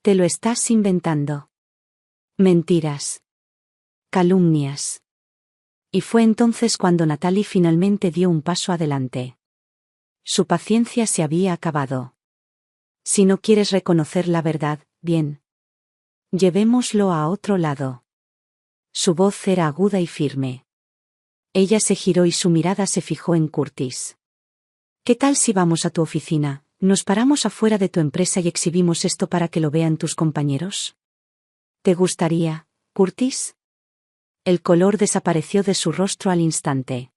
Speaker 1: «Te lo estás inventando. Mentiras. Calumnias». Y fue entonces cuando Natalie finalmente dio un paso adelante. Su paciencia se había acabado. «Si no quieres reconocer la verdad, bien. Llevémoslo a otro lado». Su voz era aguda y firme. Ella se giró y su mirada se fijó en Curtis. «¿Qué tal si vamos a tu oficina, nos paramos afuera de tu empresa y exhibimos esto para que lo vean tus compañeros? ¿Te gustaría, Curtis?» El color desapareció de su rostro al instante.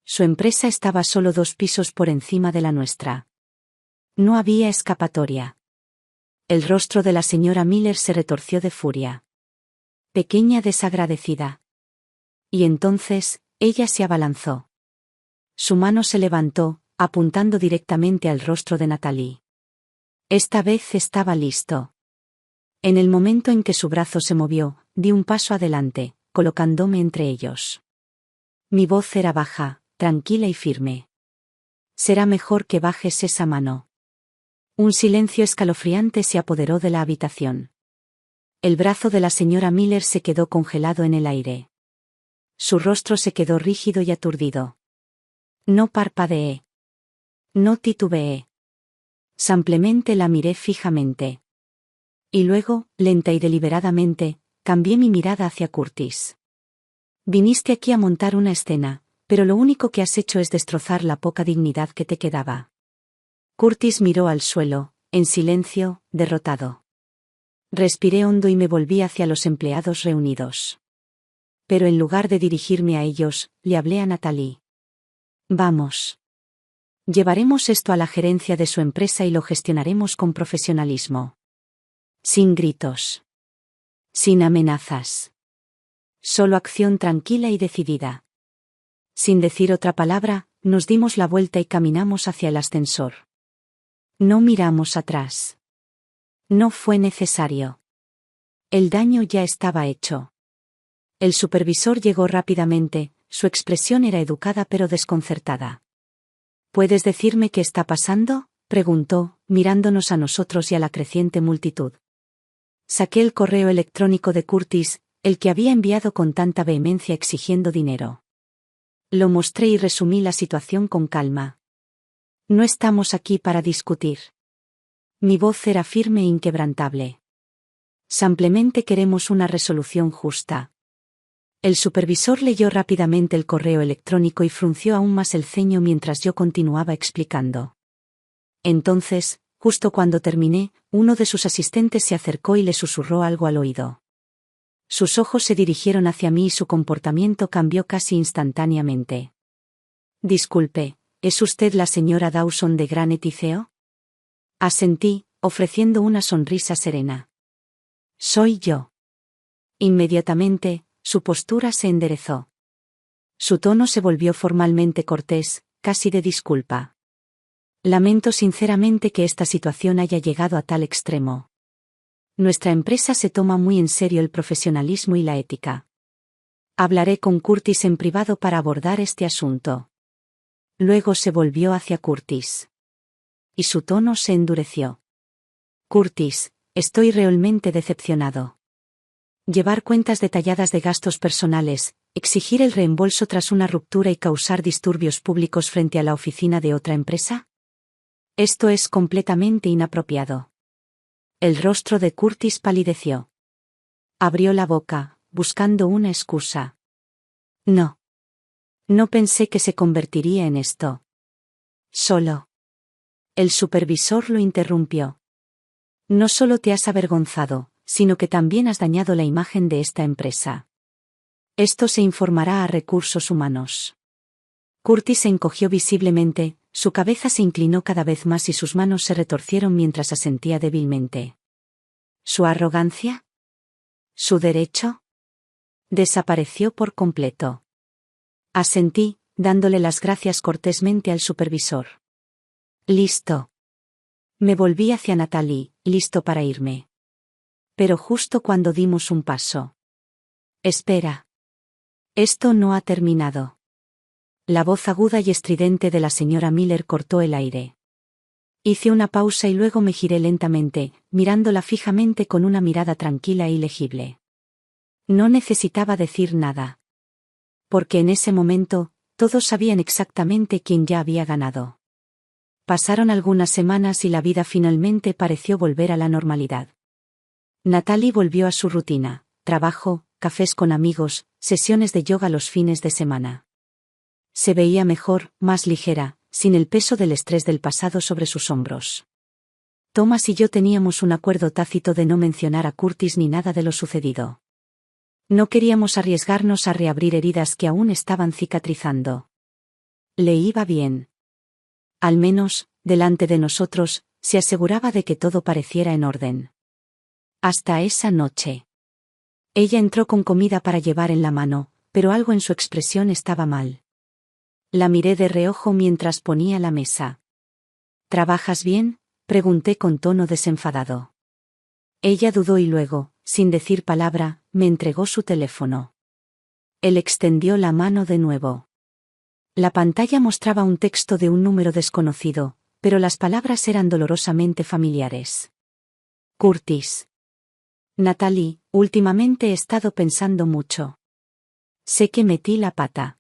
Speaker 1: Su empresa estaba solo 2 pisos por encima de la nuestra. No había escapatoria. El rostro de la señora Miller se retorció de furia. Pequeña desagradecida. Y entonces, ella se abalanzó. Su mano se levantó, apuntando directamente al rostro de Natalie. Esta vez estaba listo. En el momento en que su brazo se movió, di un paso adelante, colocándome entre ellos. Mi voz era baja, tranquila y firme. «Será mejor que bajes esa mano». Un silencio escalofriante se apoderó de la habitación. El brazo de la señora Miller se quedó congelado en el aire. Su rostro se quedó rígido y aturdido. No parpadeé. No titubeé. Simplemente la miré fijamente. Y luego, lenta y deliberadamente, cambié mi mirada hacia Curtis. «Viniste aquí a montar una escena, pero lo único que has hecho es destrozar la poca dignidad que te quedaba». Curtis miró al suelo, en silencio, derrotado. Respiré hondo y me volví hacia los empleados reunidos. Pero en lugar de dirigirme a ellos, le hablé a Natalie. «Vamos. Llevaremos esto a la gerencia de su empresa y lo gestionaremos con profesionalismo. Sin gritos. Sin amenazas. Solo acción tranquila y decidida». Sin decir otra palabra, nos dimos la vuelta y caminamos hacia el ascensor. No miramos atrás. No fue necesario. El daño ya estaba hecho. El supervisor llegó rápidamente, su expresión era educada pero desconcertada. «¿Puedes decirme qué está pasando?», preguntó, mirándonos a nosotros y a la creciente multitud. Saqué el correo electrónico de Curtis, el que había enviado con tanta vehemencia exigiendo dinero. Lo mostré y resumí la situación con calma. «No estamos aquí para discutir». Mi voz era firme e inquebrantable. «Simplemente queremos una resolución justa». El supervisor leyó rápidamente el correo electrónico y frunció aún más el ceño mientras yo continuaba explicando. Entonces, justo cuando terminé, uno de sus asistentes se acercó y le susurró algo al oído. Sus ojos se dirigieron hacia mí y su comportamiento cambió casi instantáneamente. «Disculpe, ¿es usted la señora Dawson de Granite y CEO?». Asentí, ofreciendo una sonrisa serena. «Soy yo». Inmediatamente, su postura se enderezó. Su tono se volvió formalmente cortés, casi de disculpa. «Lamento sinceramente que esta situación haya llegado a tal extremo. Nuestra empresa se toma muy en serio el profesionalismo y la ética. Hablaré con Curtis en privado para abordar este asunto». Luego se volvió hacia Curtis. Y su tono se endureció. «Curtis, estoy realmente decepcionado. Llevar cuentas detalladas de gastos personales, exigir el reembolso tras una ruptura y causar disturbios públicos frente a la oficina de otra empresa. Esto es completamente inapropiado». El rostro de Curtis palideció. Abrió la boca, buscando una excusa. «No. No pensé que se convertiría en esto. Solo». El supervisor lo interrumpió. «No solo te has avergonzado, sino que también has dañado la imagen de esta empresa. Esto se informará a recursos humanos». Curtis se encogió visiblemente, su cabeza se inclinó cada vez más y sus manos se retorcieron mientras asentía débilmente. ¿Su arrogancia? ¿Su derecho? Desapareció por completo. Asentí, dándole las gracias cortésmente al supervisor. «Listo». Me volví hacia Natalie, listo para irme. Pero justo cuando dimos un paso. Espera. Esto no ha terminado. La voz aguda y estridente de la señora Miller cortó el aire. Hice una pausa y luego me giré lentamente, mirándola fijamente con una mirada tranquila e ilegible. No necesitaba decir nada. Porque en ese momento, todos sabían exactamente quién ya había ganado. Pasaron algunas semanas y la vida finalmente pareció volver a la normalidad. Natalie volvió a su rutina, trabajo, cafés con amigos, sesiones de yoga los fines de semana. Se veía mejor, más ligera, sin el peso del estrés del pasado sobre sus hombros. Thomas y yo teníamos un acuerdo tácito de no mencionar a Curtis ni nada de lo sucedido. No queríamos arriesgarnos a reabrir heridas que aún estaban cicatrizando. Le iba bien. Al menos, delante de nosotros, se aseguraba de que todo pareciera en orden. Hasta esa noche. Ella entró con comida para llevar en la mano, pero algo en su expresión estaba mal. La miré de reojo mientras ponía la mesa. ¿Trabajas bien?, pregunté con tono desenfadado. Ella dudó y luego, sin decir palabra, me entregó su teléfono. Él extendió la mano de nuevo. La pantalla mostraba un texto de un número desconocido, pero las palabras eran dolorosamente familiares. Curtis. Natalie, últimamente he estado pensando mucho. Sé que metí la pata.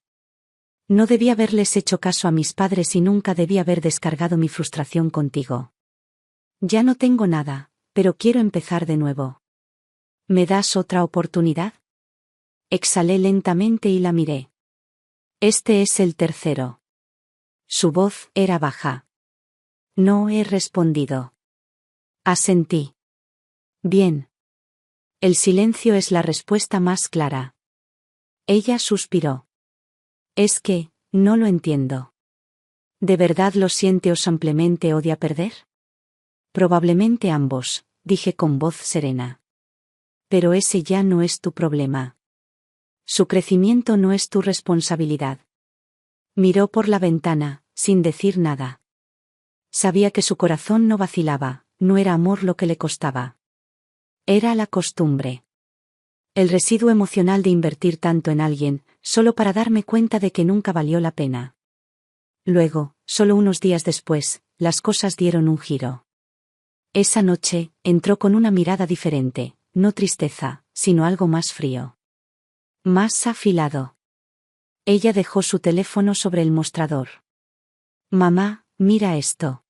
Speaker 1: No debí haberles hecho caso a mis padres y nunca debí haber descargado mi frustración contigo. Ya no tengo nada, pero quiero empezar de nuevo. ¿Me das otra oportunidad? Exhalé lentamente y la miré. Este es el tercero. Su voz era baja. No he respondido. Asentí. Bien. El silencio es la respuesta más clara. Ella suspiró. Es que, no lo entiendo. ¿De verdad lo siente o simplemente odia perder? Probablemente ambos, dije con voz serena. Pero ese ya no es tu problema. Su crecimiento no es tu responsabilidad. Miró por la ventana, sin decir nada. Sabía que su corazón no vacilaba, no era amor lo que le costaba. Era la costumbre. El residuo emocional de invertir tanto en alguien, solo para darme cuenta de que nunca valió la pena. Luego, solo unos días después, las cosas dieron un giro. Esa noche, entró con una mirada diferente, no tristeza, sino algo más frío. Más afilado. Ella dejó su teléfono sobre el mostrador. Mamá, mira esto.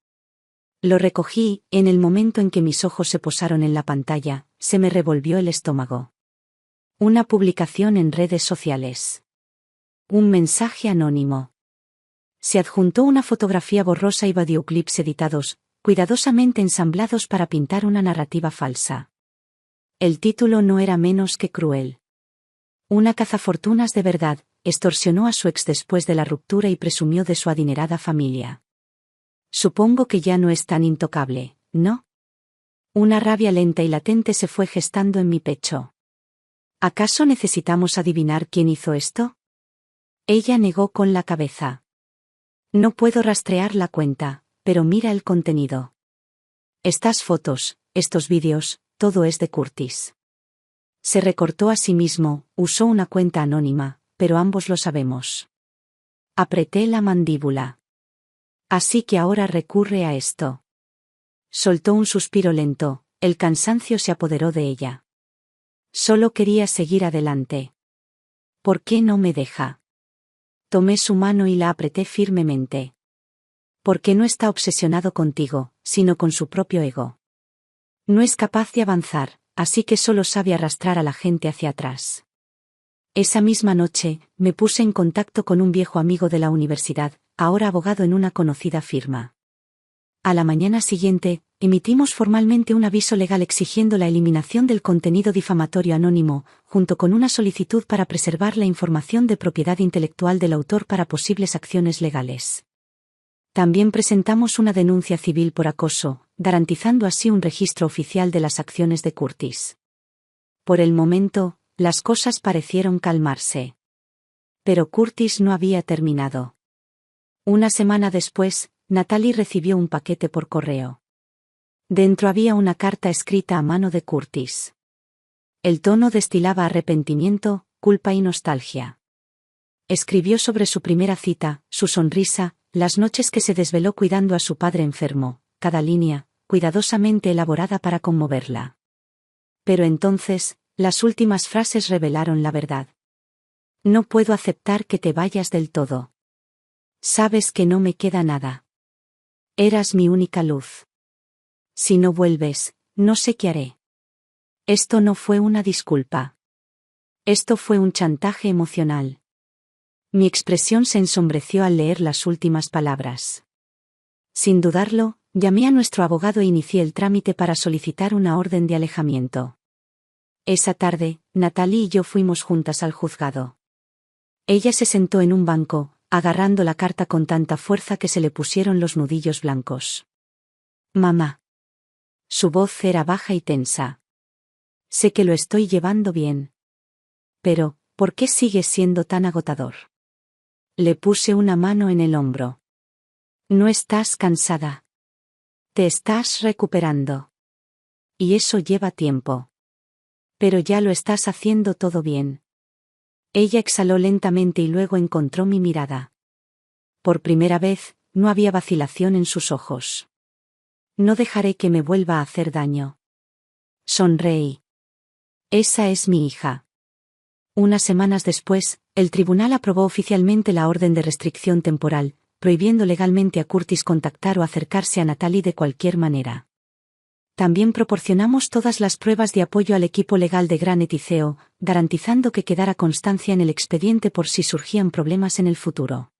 Speaker 1: Lo recogí, en el momento en que mis ojos se posaron en la pantalla, se me revolvió el estómago. Una publicación en redes sociales. Un mensaje anónimo. Se adjuntó una fotografía borrosa y videoclips editados, cuidadosamente ensamblados para pintar una narrativa falsa. El título no era menos que cruel. Una cazafortunas de verdad, extorsionó a su ex después de la ruptura y presumió de su adinerada familia. Supongo que ya no es tan intocable, ¿no? Una rabia lenta y latente se fue gestando en mi pecho. ¿Acaso necesitamos adivinar quién hizo esto? Ella negó con la cabeza. No puedo rastrear la cuenta, pero mira el contenido. Estas fotos, estos vídeos, todo es de Curtis. Se recortó a sí mismo, usó una cuenta anónima, pero ambos lo sabemos. Apreté la mandíbula. Así que ahora recurre a esto. Soltó un suspiro lento, el cansancio se apoderó de ella. Solo quería seguir adelante. ¿Por qué no me deja? Tomé su mano y la apreté firmemente. Porque no está obsesionado contigo, sino con su propio ego. No es capaz de avanzar, así que solo sabe arrastrar a la gente hacia atrás. Esa misma noche, me puse en contacto con un viejo amigo de la universidad, ahora abogado en una conocida firma. A la mañana siguiente, emitimos formalmente un aviso legal exigiendo la eliminación del contenido difamatorio anónimo, junto con una solicitud para preservar la información de propiedad intelectual del autor para posibles acciones legales. También presentamos una denuncia civil por acoso, garantizando así un registro oficial de las acciones de Curtis. Por el momento, las cosas parecieron calmarse. Pero Curtis no había terminado. Una semana después, Natalie recibió un paquete por correo. Dentro había una carta escrita a mano de Curtis. El tono destilaba arrepentimiento, culpa y nostalgia. Escribió sobre su primera cita, su sonrisa, las noches que se desveló cuidando a su padre enfermo, cada línea, cuidadosamente elaborada para conmoverla. Pero entonces, las últimas frases revelaron la verdad. No puedo aceptar que te vayas del todo. Sabes que no me queda nada. Eras mi única luz. Si no vuelves, no sé qué haré. Esto no fue una disculpa. Esto fue un chantaje emocional. Mi expresión se ensombreció al leer las últimas palabras. Sin dudarlo, llamé a nuestro abogado e inicié el trámite para solicitar una orden de alejamiento. Esa tarde, Natalie y yo fuimos juntas al juzgado. Ella se sentó en un banco, agarrando la carta con tanta fuerza que se le pusieron los nudillos blancos. Mamá. Su voz era baja y tensa. Sé que lo estoy llevando bien. Pero, ¿por qué sigues siendo tan agotador? Le puse una mano en el hombro. No estás cansada. Te estás recuperando. Y eso lleva tiempo. Pero ya lo estás haciendo todo bien. Ella exhaló lentamente y luego encontró mi mirada. Por primera vez, no había vacilación en sus ojos. No dejaré que me vuelva a hacer daño. Sonreí. Esa es mi hija. Unas semanas después, el tribunal aprobó oficialmente la orden de restricción temporal, prohibiendo legalmente a Curtis contactar o acercarse a Natalie de cualquier manera. También proporcionamos todas las pruebas de apoyo al equipo legal de Granite y CEO, garantizando que quedara constancia en el expediente por si surgían problemas en el futuro.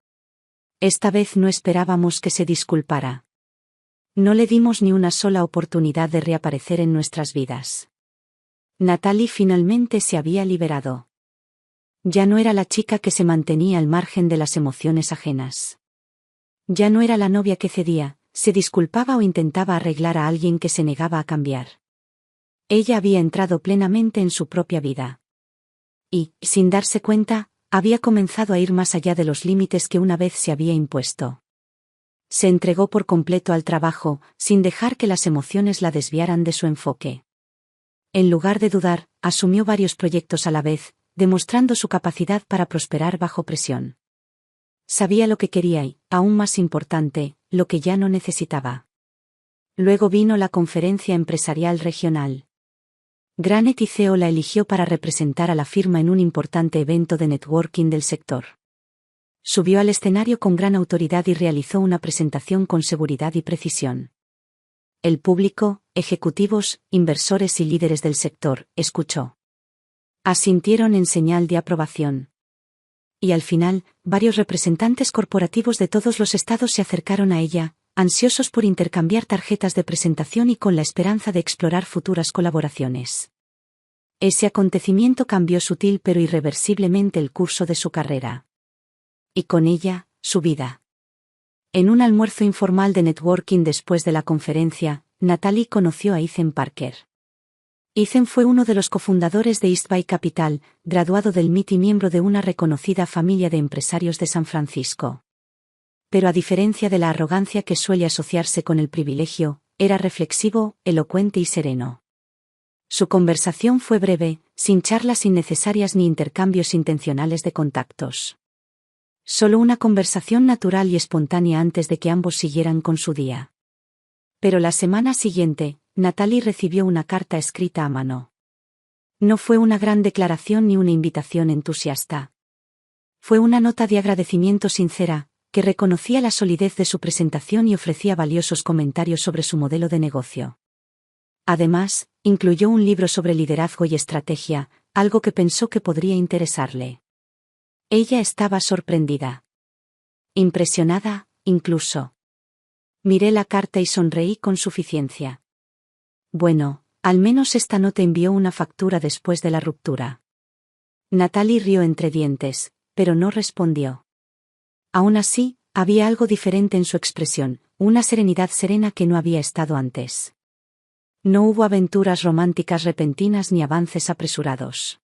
Speaker 1: Esta vez no esperábamos que se disculpara. No le dimos ni una sola oportunidad de reaparecer en nuestras vidas. Natalie finalmente se había liberado. Ya no era la chica que se mantenía al margen de las emociones ajenas. Ya no era la novia que cedía, se disculpaba o intentaba arreglar a alguien que se negaba a cambiar. Ella había entrado plenamente en su propia vida. Y, sin darse cuenta, había comenzado a ir más allá de los límites que una vez se había impuesto. Se entregó por completo al trabajo, sin dejar que las emociones la desviaran de su enfoque. En lugar de dudar, asumió varios proyectos a la vez, demostrando su capacidad para prosperar bajo presión. Sabía lo que quería y, aún más importante, lo que ya no necesitaba. Luego vino la conferencia empresarial regional. Granite y CEO la eligió para representar a la firma en un importante evento de networking del sector. Subió al escenario con gran autoridad y realizó una presentación con seguridad y precisión. El público, ejecutivos, inversores y líderes del sector, escuchó. Asintieron en señal de aprobación. Y al final, varios representantes corporativos de todos los estados se acercaron a ella, ansiosos por intercambiar tarjetas de presentación y con la esperanza de explorar futuras colaboraciones. Ese acontecimiento cambió sutil pero irreversiblemente el curso de su carrera. Y con ella, su vida. En un almuerzo informal de networking después de la conferencia, Natalie conoció a Ethan Parker. Ethan fue uno de los cofundadores de East Bay Capital, graduado del MIT y miembro de una reconocida familia de empresarios de San Francisco. Pero a diferencia de la arrogancia que suele asociarse con el privilegio, era reflexivo, elocuente y sereno. Su conversación fue breve, sin charlas innecesarias ni intercambios intencionales de contactos. Solo una conversación natural y espontánea antes de que ambos siguieran con su día. Pero la semana siguiente, Natalie recibió una carta escrita a mano. No fue una gran declaración ni una invitación entusiasta. Fue una nota de agradecimiento sincera, que reconocía la solidez de su presentación y ofrecía valiosos comentarios sobre su modelo de negocio. Además, incluyó un libro sobre liderazgo y estrategia, algo que pensó que podría interesarle. Ella estaba sorprendida. Impresionada, incluso. Miré la carta y sonreí con suficiencia. Bueno, al menos esta no te envió una factura después de la ruptura. Natalie rió entre dientes, pero no respondió. Aún así, había algo diferente en su expresión, una serenidad serena que no había estado antes. No hubo aventuras románticas repentinas ni avances apresurados.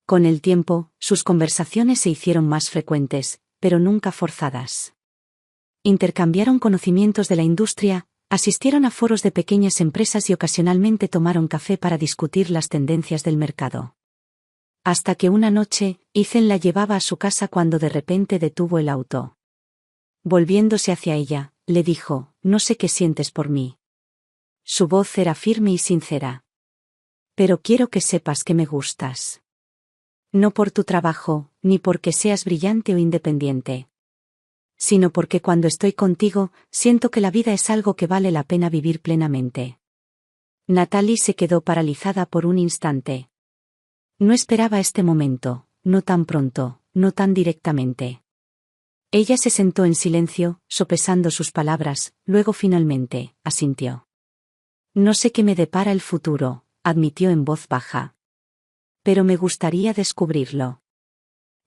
Speaker 1: Con el tiempo, sus conversaciones se hicieron más frecuentes, pero nunca forzadas. Intercambiaron conocimientos de la industria, Asistieron a foros de pequeñas empresas y ocasionalmente tomaron café para discutir las tendencias del mercado. Hasta que una noche, Ethan la llevaba a su casa cuando de repente detuvo el auto. Volviéndose hacia ella, le dijo: «No sé qué sientes por mí». Su voz era firme y sincera. «Pero quiero que sepas que me gustas. No por tu trabajo, ni porque seas brillante o independiente. Sino porque cuando estoy contigo, siento que la vida es algo que vale la pena vivir plenamente». Natalie se quedó paralizada por un instante. No esperaba este momento, no tan pronto, no tan directamente. Ella se sentó en silencio, sopesando sus palabras, luego finalmente, asintió. «No sé qué me depara el futuro», admitió en voz baja. «Pero me gustaría descubrirlo».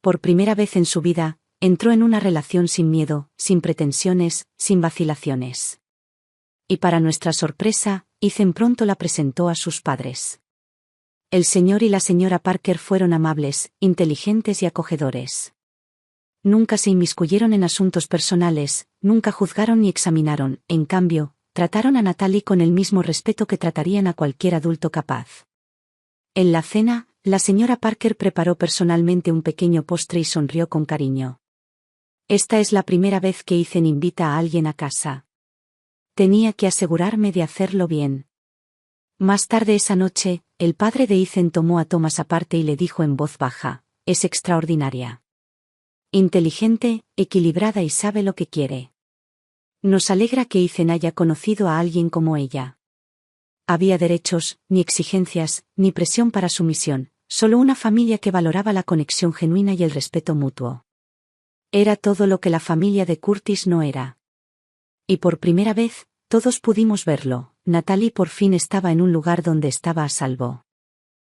Speaker 1: Por primera vez en su vida, entró en una relación sin miedo, sin pretensiones, sin vacilaciones. Y para nuestra sorpresa, Ethan pronto la presentó a sus padres. El señor y la señora Parker fueron amables, inteligentes y acogedores. Nunca se inmiscuyeron en asuntos personales, nunca juzgaron ni examinaron, en cambio, trataron a Natalie con el mismo respeto que tratarían a cualquier adulto capaz. En la cena, la señora Parker preparó personalmente un pequeño postre y sonrió con cariño. «Esta es la primera vez que Ethan invita a alguien a casa. Tenía que asegurarme de hacerlo bien». Más tarde esa noche, el padre de Ethan tomó a Thomas aparte y le dijo en voz baja: «Es extraordinaria. Inteligente, equilibrada y sabe lo que quiere. Nos alegra que Ethan haya conocido a alguien como ella». Había derechos, ni exigencias, ni presión para su misión, solo una familia que valoraba la conexión genuina y el respeto mutuo. Era todo lo que la familia de Curtis no era. Y por primera vez, todos pudimos verlo, Natalie por fin estaba en un lugar donde estaba a salvo.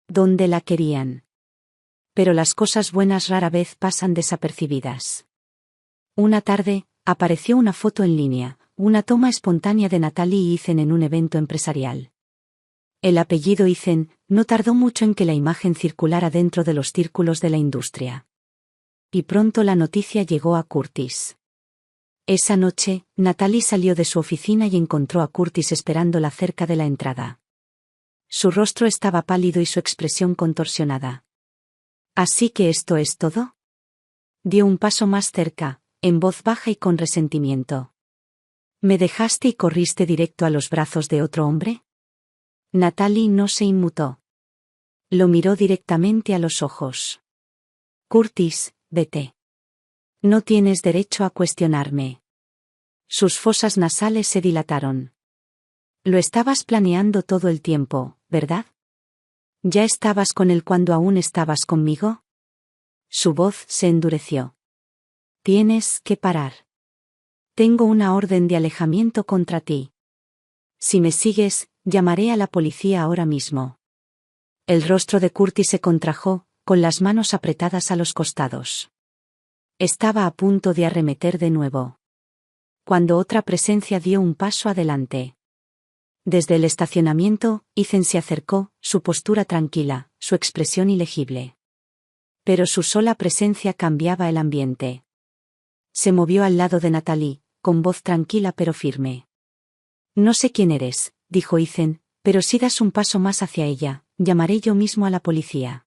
Speaker 1: Donde la querían. Pero las cosas buenas rara vez pasan desapercibidas. Una tarde, apareció una foto en línea, una toma espontánea de Natalie y Ethan en un evento empresarial. El apellido Ethan no tardó mucho en que la imagen circulara dentro de los círculos de la industria. Y pronto la noticia llegó a Curtis. Esa noche, Natalie salió de su oficina y encontró a Curtis esperándola cerca de la entrada. Su rostro estaba pálido y su expresión contorsionada. «¿Así que esto es todo?». Dio un paso más cerca, en voz baja y con resentimiento. «¿Me dejaste y corriste directo a los brazos de otro hombre?». Natalie no se inmutó. Lo miró directamente a los ojos. «Curtis, vete. No tienes derecho a cuestionarme». Sus fosas nasales se dilataron. «Lo estabas planeando todo el tiempo, ¿verdad? ¿Ya estabas con él cuando aún estabas conmigo?». Su voz se endureció. «Tienes que parar. Tengo una orden de alejamiento contra ti. Si me sigues, llamaré a la policía ahora mismo». El rostro de Curtis se contrajo, con las manos apretadas a los costados. Estaba a punto de arremeter de nuevo. Cuando otra presencia dio un paso adelante. Desde el estacionamiento, Ethan se acercó, su postura tranquila, su expresión ilegible. Pero su sola presencia cambiaba el ambiente. Se movió al lado de Natalie, con voz tranquila pero firme. «No sé quién eres», dijo Ethan, «pero si das un paso más hacia ella, llamaré yo mismo a la policía».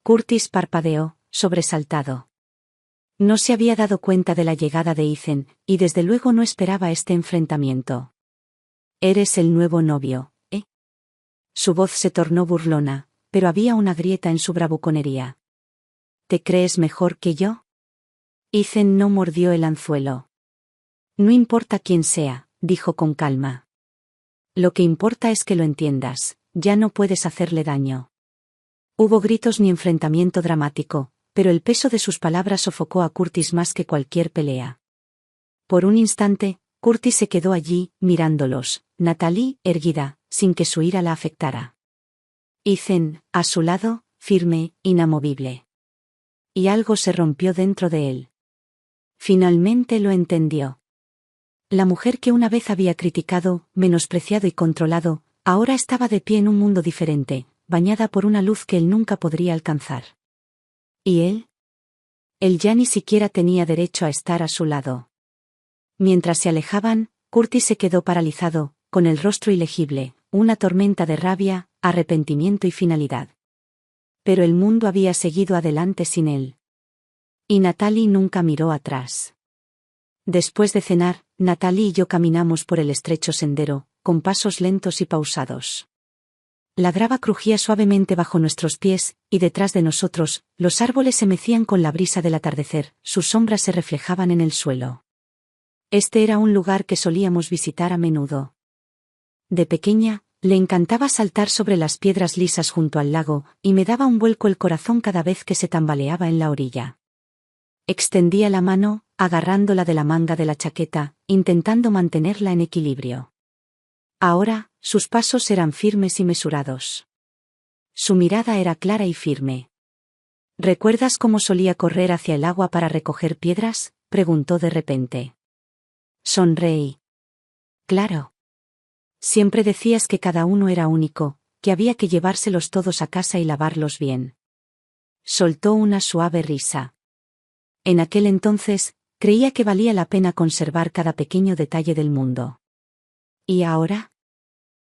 Speaker 1: Curtis parpadeó, sobresaltado. No se había dado cuenta de la llegada de Ethan, y desde luego no esperaba este enfrentamiento. «Eres el nuevo novio, ¿eh?». Su voz se tornó burlona, pero había una grieta en su bravuconería. «¿Te crees mejor que yo?». Ethan no mordió el anzuelo. «No importa quién sea», dijo con calma. «Lo que importa es que lo entiendas, ya no puedes hacerle daño». Hubo gritos ni enfrentamiento dramático, pero el peso de sus palabras sofocó a Curtis más que cualquier pelea. Por un instante, Curtis se quedó allí, mirándolos, Natalie, erguida, sin que su ira la afectara. Ethan, a su lado, firme, inamovible. Y algo se rompió dentro de él. Finalmente lo entendió. La mujer que una vez había criticado, menospreciado y controlado, ahora estaba de pie en un mundo diferente, bañada por una luz que él nunca podría alcanzar. ¿Y él? Él ya ni siquiera tenía derecho a estar a su lado. Mientras se alejaban, Curtis se quedó paralizado, con el rostro ilegible, una tormenta de rabia, arrepentimiento y finalidad. Pero el mundo había seguido adelante sin él. Y Natalie nunca miró atrás. Después de cenar, Natalie y yo caminamos por el estrecho sendero, con pasos lentos y pausados. La grava crujía suavemente bajo nuestros pies, y detrás de nosotros, los árboles se mecían con la brisa del atardecer, sus sombras se reflejaban en el suelo. Este era un lugar que solíamos visitar a menudo. De pequeña, le encantaba saltar sobre las piedras lisas junto al lago, y me daba un vuelco el corazón cada vez que se tambaleaba en la orilla. Extendía la mano, agarrándola de la manga de la chaqueta, intentando mantenerla en equilibrio. Ahora, sus pasos eran firmes y mesurados. Su mirada era clara y firme. ¿Recuerdas cómo solía correr hacia el agua para recoger piedras?, preguntó de repente. Sonreí. Claro. Siempre decías que cada uno era único, que había que llevárselos todos a casa y lavarlos bien. Soltó una suave risa. En aquel entonces, creía que valía la pena conservar cada pequeño detalle del mundo. ¿Y ahora?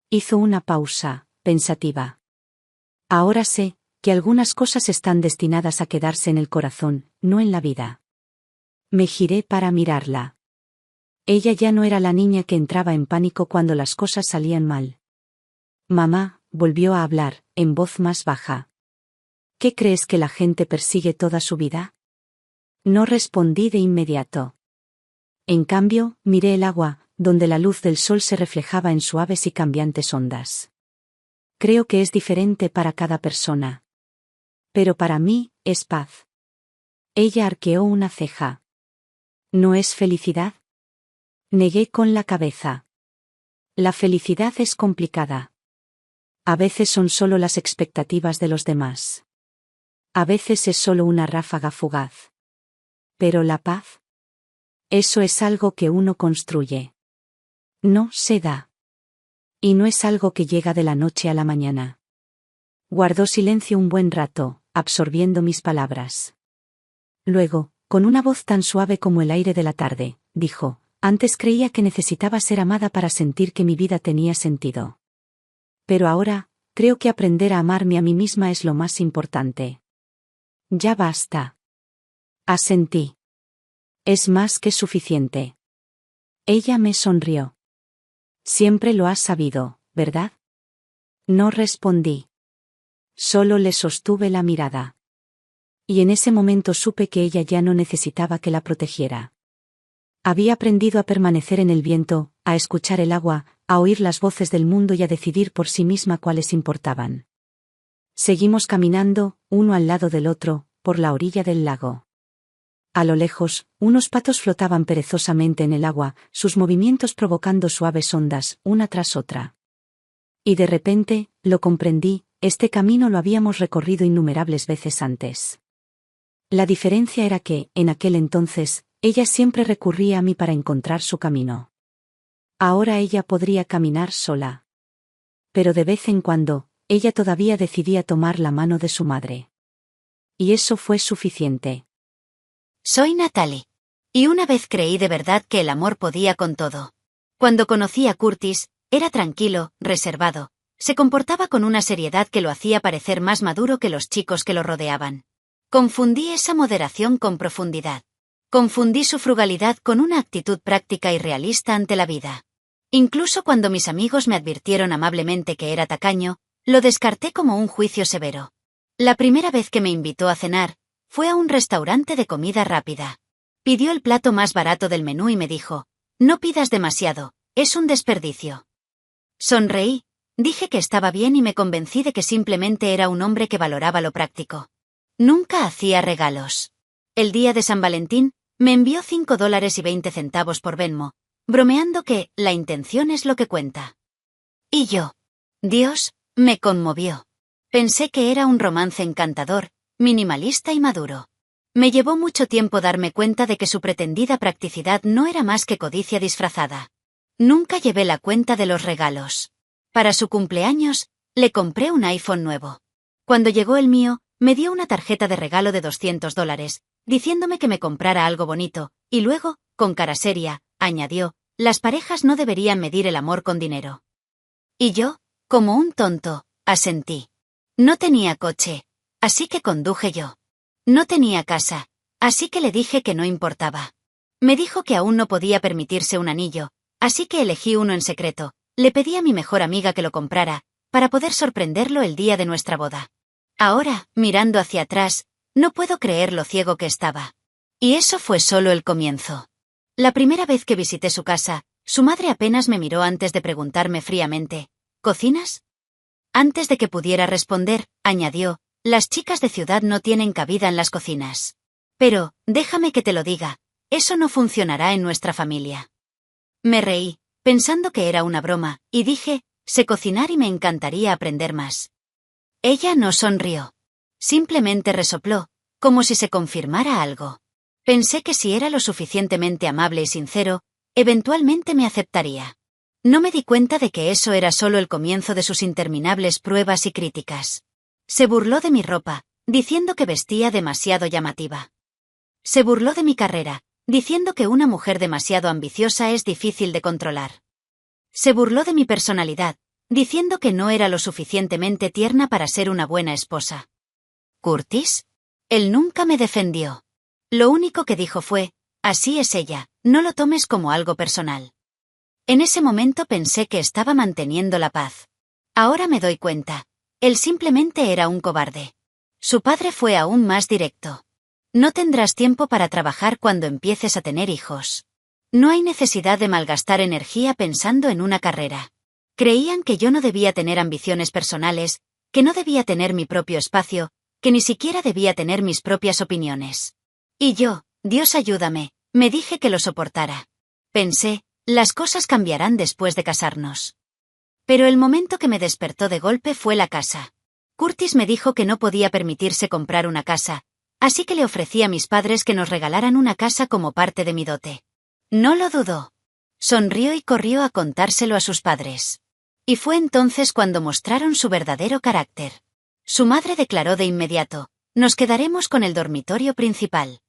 Speaker 1: Hizo una pausa, pensativa. Ahora sé que algunas cosas están destinadas a quedarse en el corazón, no en la vida. Me giré para mirarla. Ella ya no era la niña que entraba en pánico cuando las cosas salían mal. Mamá, volvió a hablar, en voz más baja. ¿Qué crees que la gente persigue toda su vida? No respondí de inmediato. En cambio, miré el agua, donde la luz del sol se reflejaba en suaves y cambiantes ondas. Creo que es diferente para cada persona. Pero para mí, es paz. Ella arqueó una ceja. ¿No es felicidad? Negué con la cabeza. La felicidad es complicada. A veces son solo las expectativas de los demás. A veces es solo una ráfaga fugaz. Pero la paz. Eso es algo que uno construye. No se da. Y no es algo que llega de la noche a la mañana. Guardó silencio un buen rato, absorbiendo mis palabras. Luego, con una voz tan suave como el aire de la tarde, dijo: antes creía que necesitaba ser amada para sentir que mi vida tenía sentido. Pero ahora, creo que aprender a amarme a mí misma es lo más importante. Ya basta. Asentí. Es más que suficiente. Ella me sonrió. Siempre lo has sabido, ¿verdad? No respondí. Solo le sostuve la mirada. Y en ese momento supe que ella ya no necesitaba que la protegiera. Había aprendido a permanecer en el viento, a escuchar el agua, a oír las voces del mundo y a decidir por sí misma cuáles importaban. Seguimos caminando, uno al lado del otro, por la orilla del lago. A lo lejos, unos patos flotaban perezosamente en el agua, sus movimientos provocando suaves ondas, una tras otra. Y de repente, lo comprendí, este camino lo habíamos recorrido innumerables veces antes. La diferencia era que, en aquel entonces, ella siempre recurría a mí para encontrar su camino. Ahora ella podría caminar sola. Pero de vez en cuando, ella todavía decidía tomar la mano de su madre. Y eso fue suficiente.
Speaker 2: Soy Natalie. Y una vez creí de verdad que el amor podía con todo. Cuando conocí a Curtis, era tranquilo, reservado. Se comportaba con una seriedad que lo hacía parecer más maduro que los chicos que lo rodeaban. Confundí esa moderación con profundidad. Confundí su frugalidad con una actitud práctica y realista ante la vida. Incluso cuando mis amigos me advirtieron amablemente que era tacaño, lo descarté como un juicio severo. La primera vez que me invitó a cenar, fue a un restaurante de comida rápida. Pidió el plato más barato del menú y me dijo: no pidas demasiado, es un desperdicio. Sonreí, dije que estaba bien y me convencí de que simplemente era un hombre que valoraba lo práctico. Nunca hacía regalos. El día de San Valentín, me envió $5.20 por Venmo, bromeando que la intención es lo que cuenta. Y yo. Dios, me conmovió. Pensé que era un romance encantador, minimalista y maduro. Me llevó mucho tiempo darme cuenta de que su pretendida practicidad no era más que codicia disfrazada. Nunca llevé la cuenta de los regalos. Para su cumpleaños, le compré un iPhone nuevo. Cuando llegó el mío, me dio una tarjeta de regalo de $200, diciéndome que me comprara algo bonito, y luego, con cara seria, añadió: las parejas no deberían medir el amor con dinero. Y yo, como un tonto, asentí. No tenía coche, así que conduje yo. No tenía casa, así que le dije que no importaba. Me dijo que aún no podía permitirse un anillo, así que elegí uno en secreto. Le pedí a mi mejor amiga que lo comprara, para poder sorprenderlo el día de nuestra boda. Ahora, mirando hacia atrás, no puedo creer lo ciego que estaba. Y eso fue solo el comienzo. La primera vez que visité su casa, su madre apenas me miró antes de preguntarme fríamente, ¿cocinas? Antes de que pudiera responder, añadió, las chicas de ciudad no tienen cabida en las cocinas. Pero, déjame que te lo diga, eso no funcionará en nuestra familia. Me reí, pensando que era una broma, y dije, sé cocinar y me encantaría aprender más. Ella no sonrió. Simplemente resopló, como si se confirmara algo. Pensé que si era lo suficientemente amable y sincero, eventualmente me aceptaría. No me di cuenta de que eso era solo el comienzo de sus interminables pruebas y críticas. Se burló de mi ropa, diciendo que vestía demasiado llamativa. Se burló de mi carrera, diciendo que una mujer demasiado ambiciosa es difícil de controlar. Se burló de mi personalidad, diciendo que no era lo suficientemente tierna para ser una buena esposa. ¿Curtis? Él nunca me defendió. Lo único que dijo fue, así es ella, no lo tomes como algo personal. En ese momento pensé que estaba manteniendo la paz. Ahora me doy cuenta. Él simplemente era un cobarde. Su padre fue aún más directo. No tendrás tiempo para trabajar cuando empieces a tener hijos. No hay necesidad de malgastar energía pensando en una carrera. Creían que yo no debía tener ambiciones personales, que no debía tener mi propio espacio, que ni siquiera debía tener mis propias opiniones. Y yo, Dios ayúdame, me dije que lo soportara. Pensé, las cosas cambiarán después de casarnos. Pero el momento que me despertó de golpe fue la casa. Curtis me dijo que no podía permitirse comprar una casa, así que le ofrecí a mis padres que nos regalaran una casa como parte de mi dote. No lo dudó. Sonrió y corrió a contárselo a sus padres. Y fue entonces cuando mostraron su verdadero carácter. Su madre declaró de inmediato, nos quedaremos con el dormitorio principal.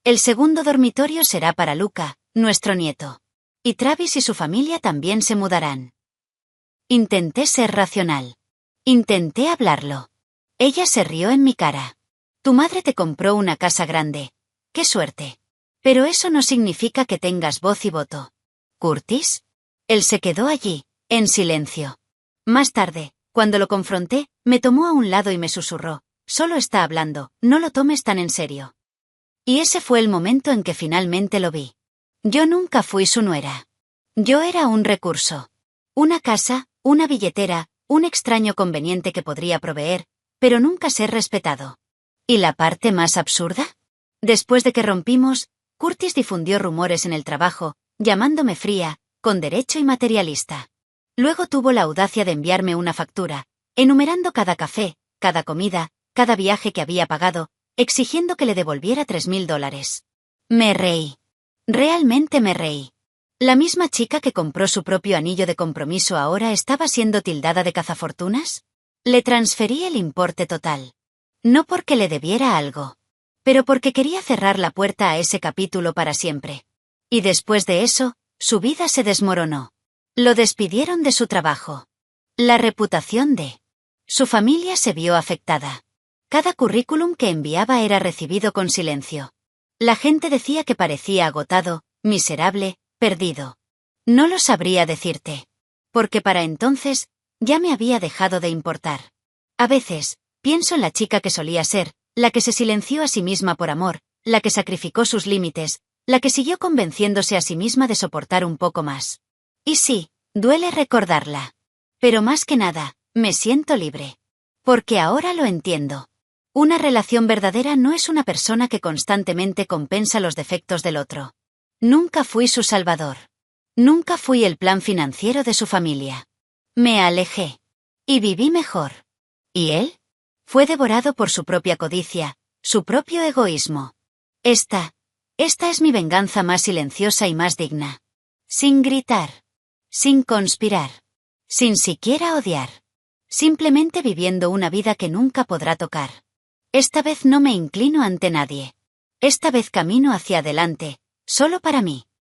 Speaker 2: El segundo dormitorio será para Luca, nuestro nieto. Y Travis y su familia también se mudarán. Intenté ser racional. Intenté hablarlo. Ella se rió en mi cara. Tu madre te compró una casa grande. ¡Qué suerte! Pero eso no significa que tengas voz y voto. ¿Curtis? Él se quedó allí, en silencio. Más tarde, cuando lo confronté, me tomó a un lado y me susurró, solo está hablando, no lo tomes tan en serio. Y ese fue el momento en que finalmente lo vi. Yo nunca fui su nuera. Yo era un recurso. Una casa, una billetera, un extraño conveniente que podría proveer, pero nunca ser respetado. ¿Y la parte más absurda? Después de que rompimos, Curtis difundió rumores en el trabajo, llamándome fría, con derecho y materialista. Luego tuvo la audacia de enviarme una factura, enumerando cada café, cada comida, cada viaje que había pagado, exigiendo que le devolviera $3,000. Me reí. Realmente me reí. ¿La misma chica que compró su propio anillo de compromiso ahora estaba siendo tildada de cazafortunas? Le transferí el importe total. No porque le debiera algo, pero porque quería cerrar la puerta a ese capítulo para siempre. Y después de eso, su vida se desmoronó. Lo despidieron de su trabajo. La reputación de su familia se vio afectada. Cada currículum que enviaba era recibido con silencio. La gente decía que parecía agotado, miserable, perdido. No lo sabría decirte. Porque para entonces, ya me había dejado de importar. A veces, pienso en la chica que solía ser, la que se silenció a sí misma por amor, la que sacrificó sus límites, la que siguió convenciéndose a sí misma de soportar un poco más. Y sí, duele recordarla. Pero más que nada, me siento libre. Porque ahora lo entiendo. Una relación verdadera no es una persona que constantemente compensa los defectos del otro. Nunca fui su salvador. Nunca fui el plan financiero de su familia. Me alejé. Y viví mejor. ¿Y él? Fue devorado por su propia codicia, su propio egoísmo. Esta es mi venganza más silenciosa y más digna. Sin gritar. Sin conspirar. Sin siquiera odiar. Simplemente viviendo una vida que nunca podrá tocar. Esta vez no me inclino ante nadie. Esta vez camino hacia adelante, solo para mí.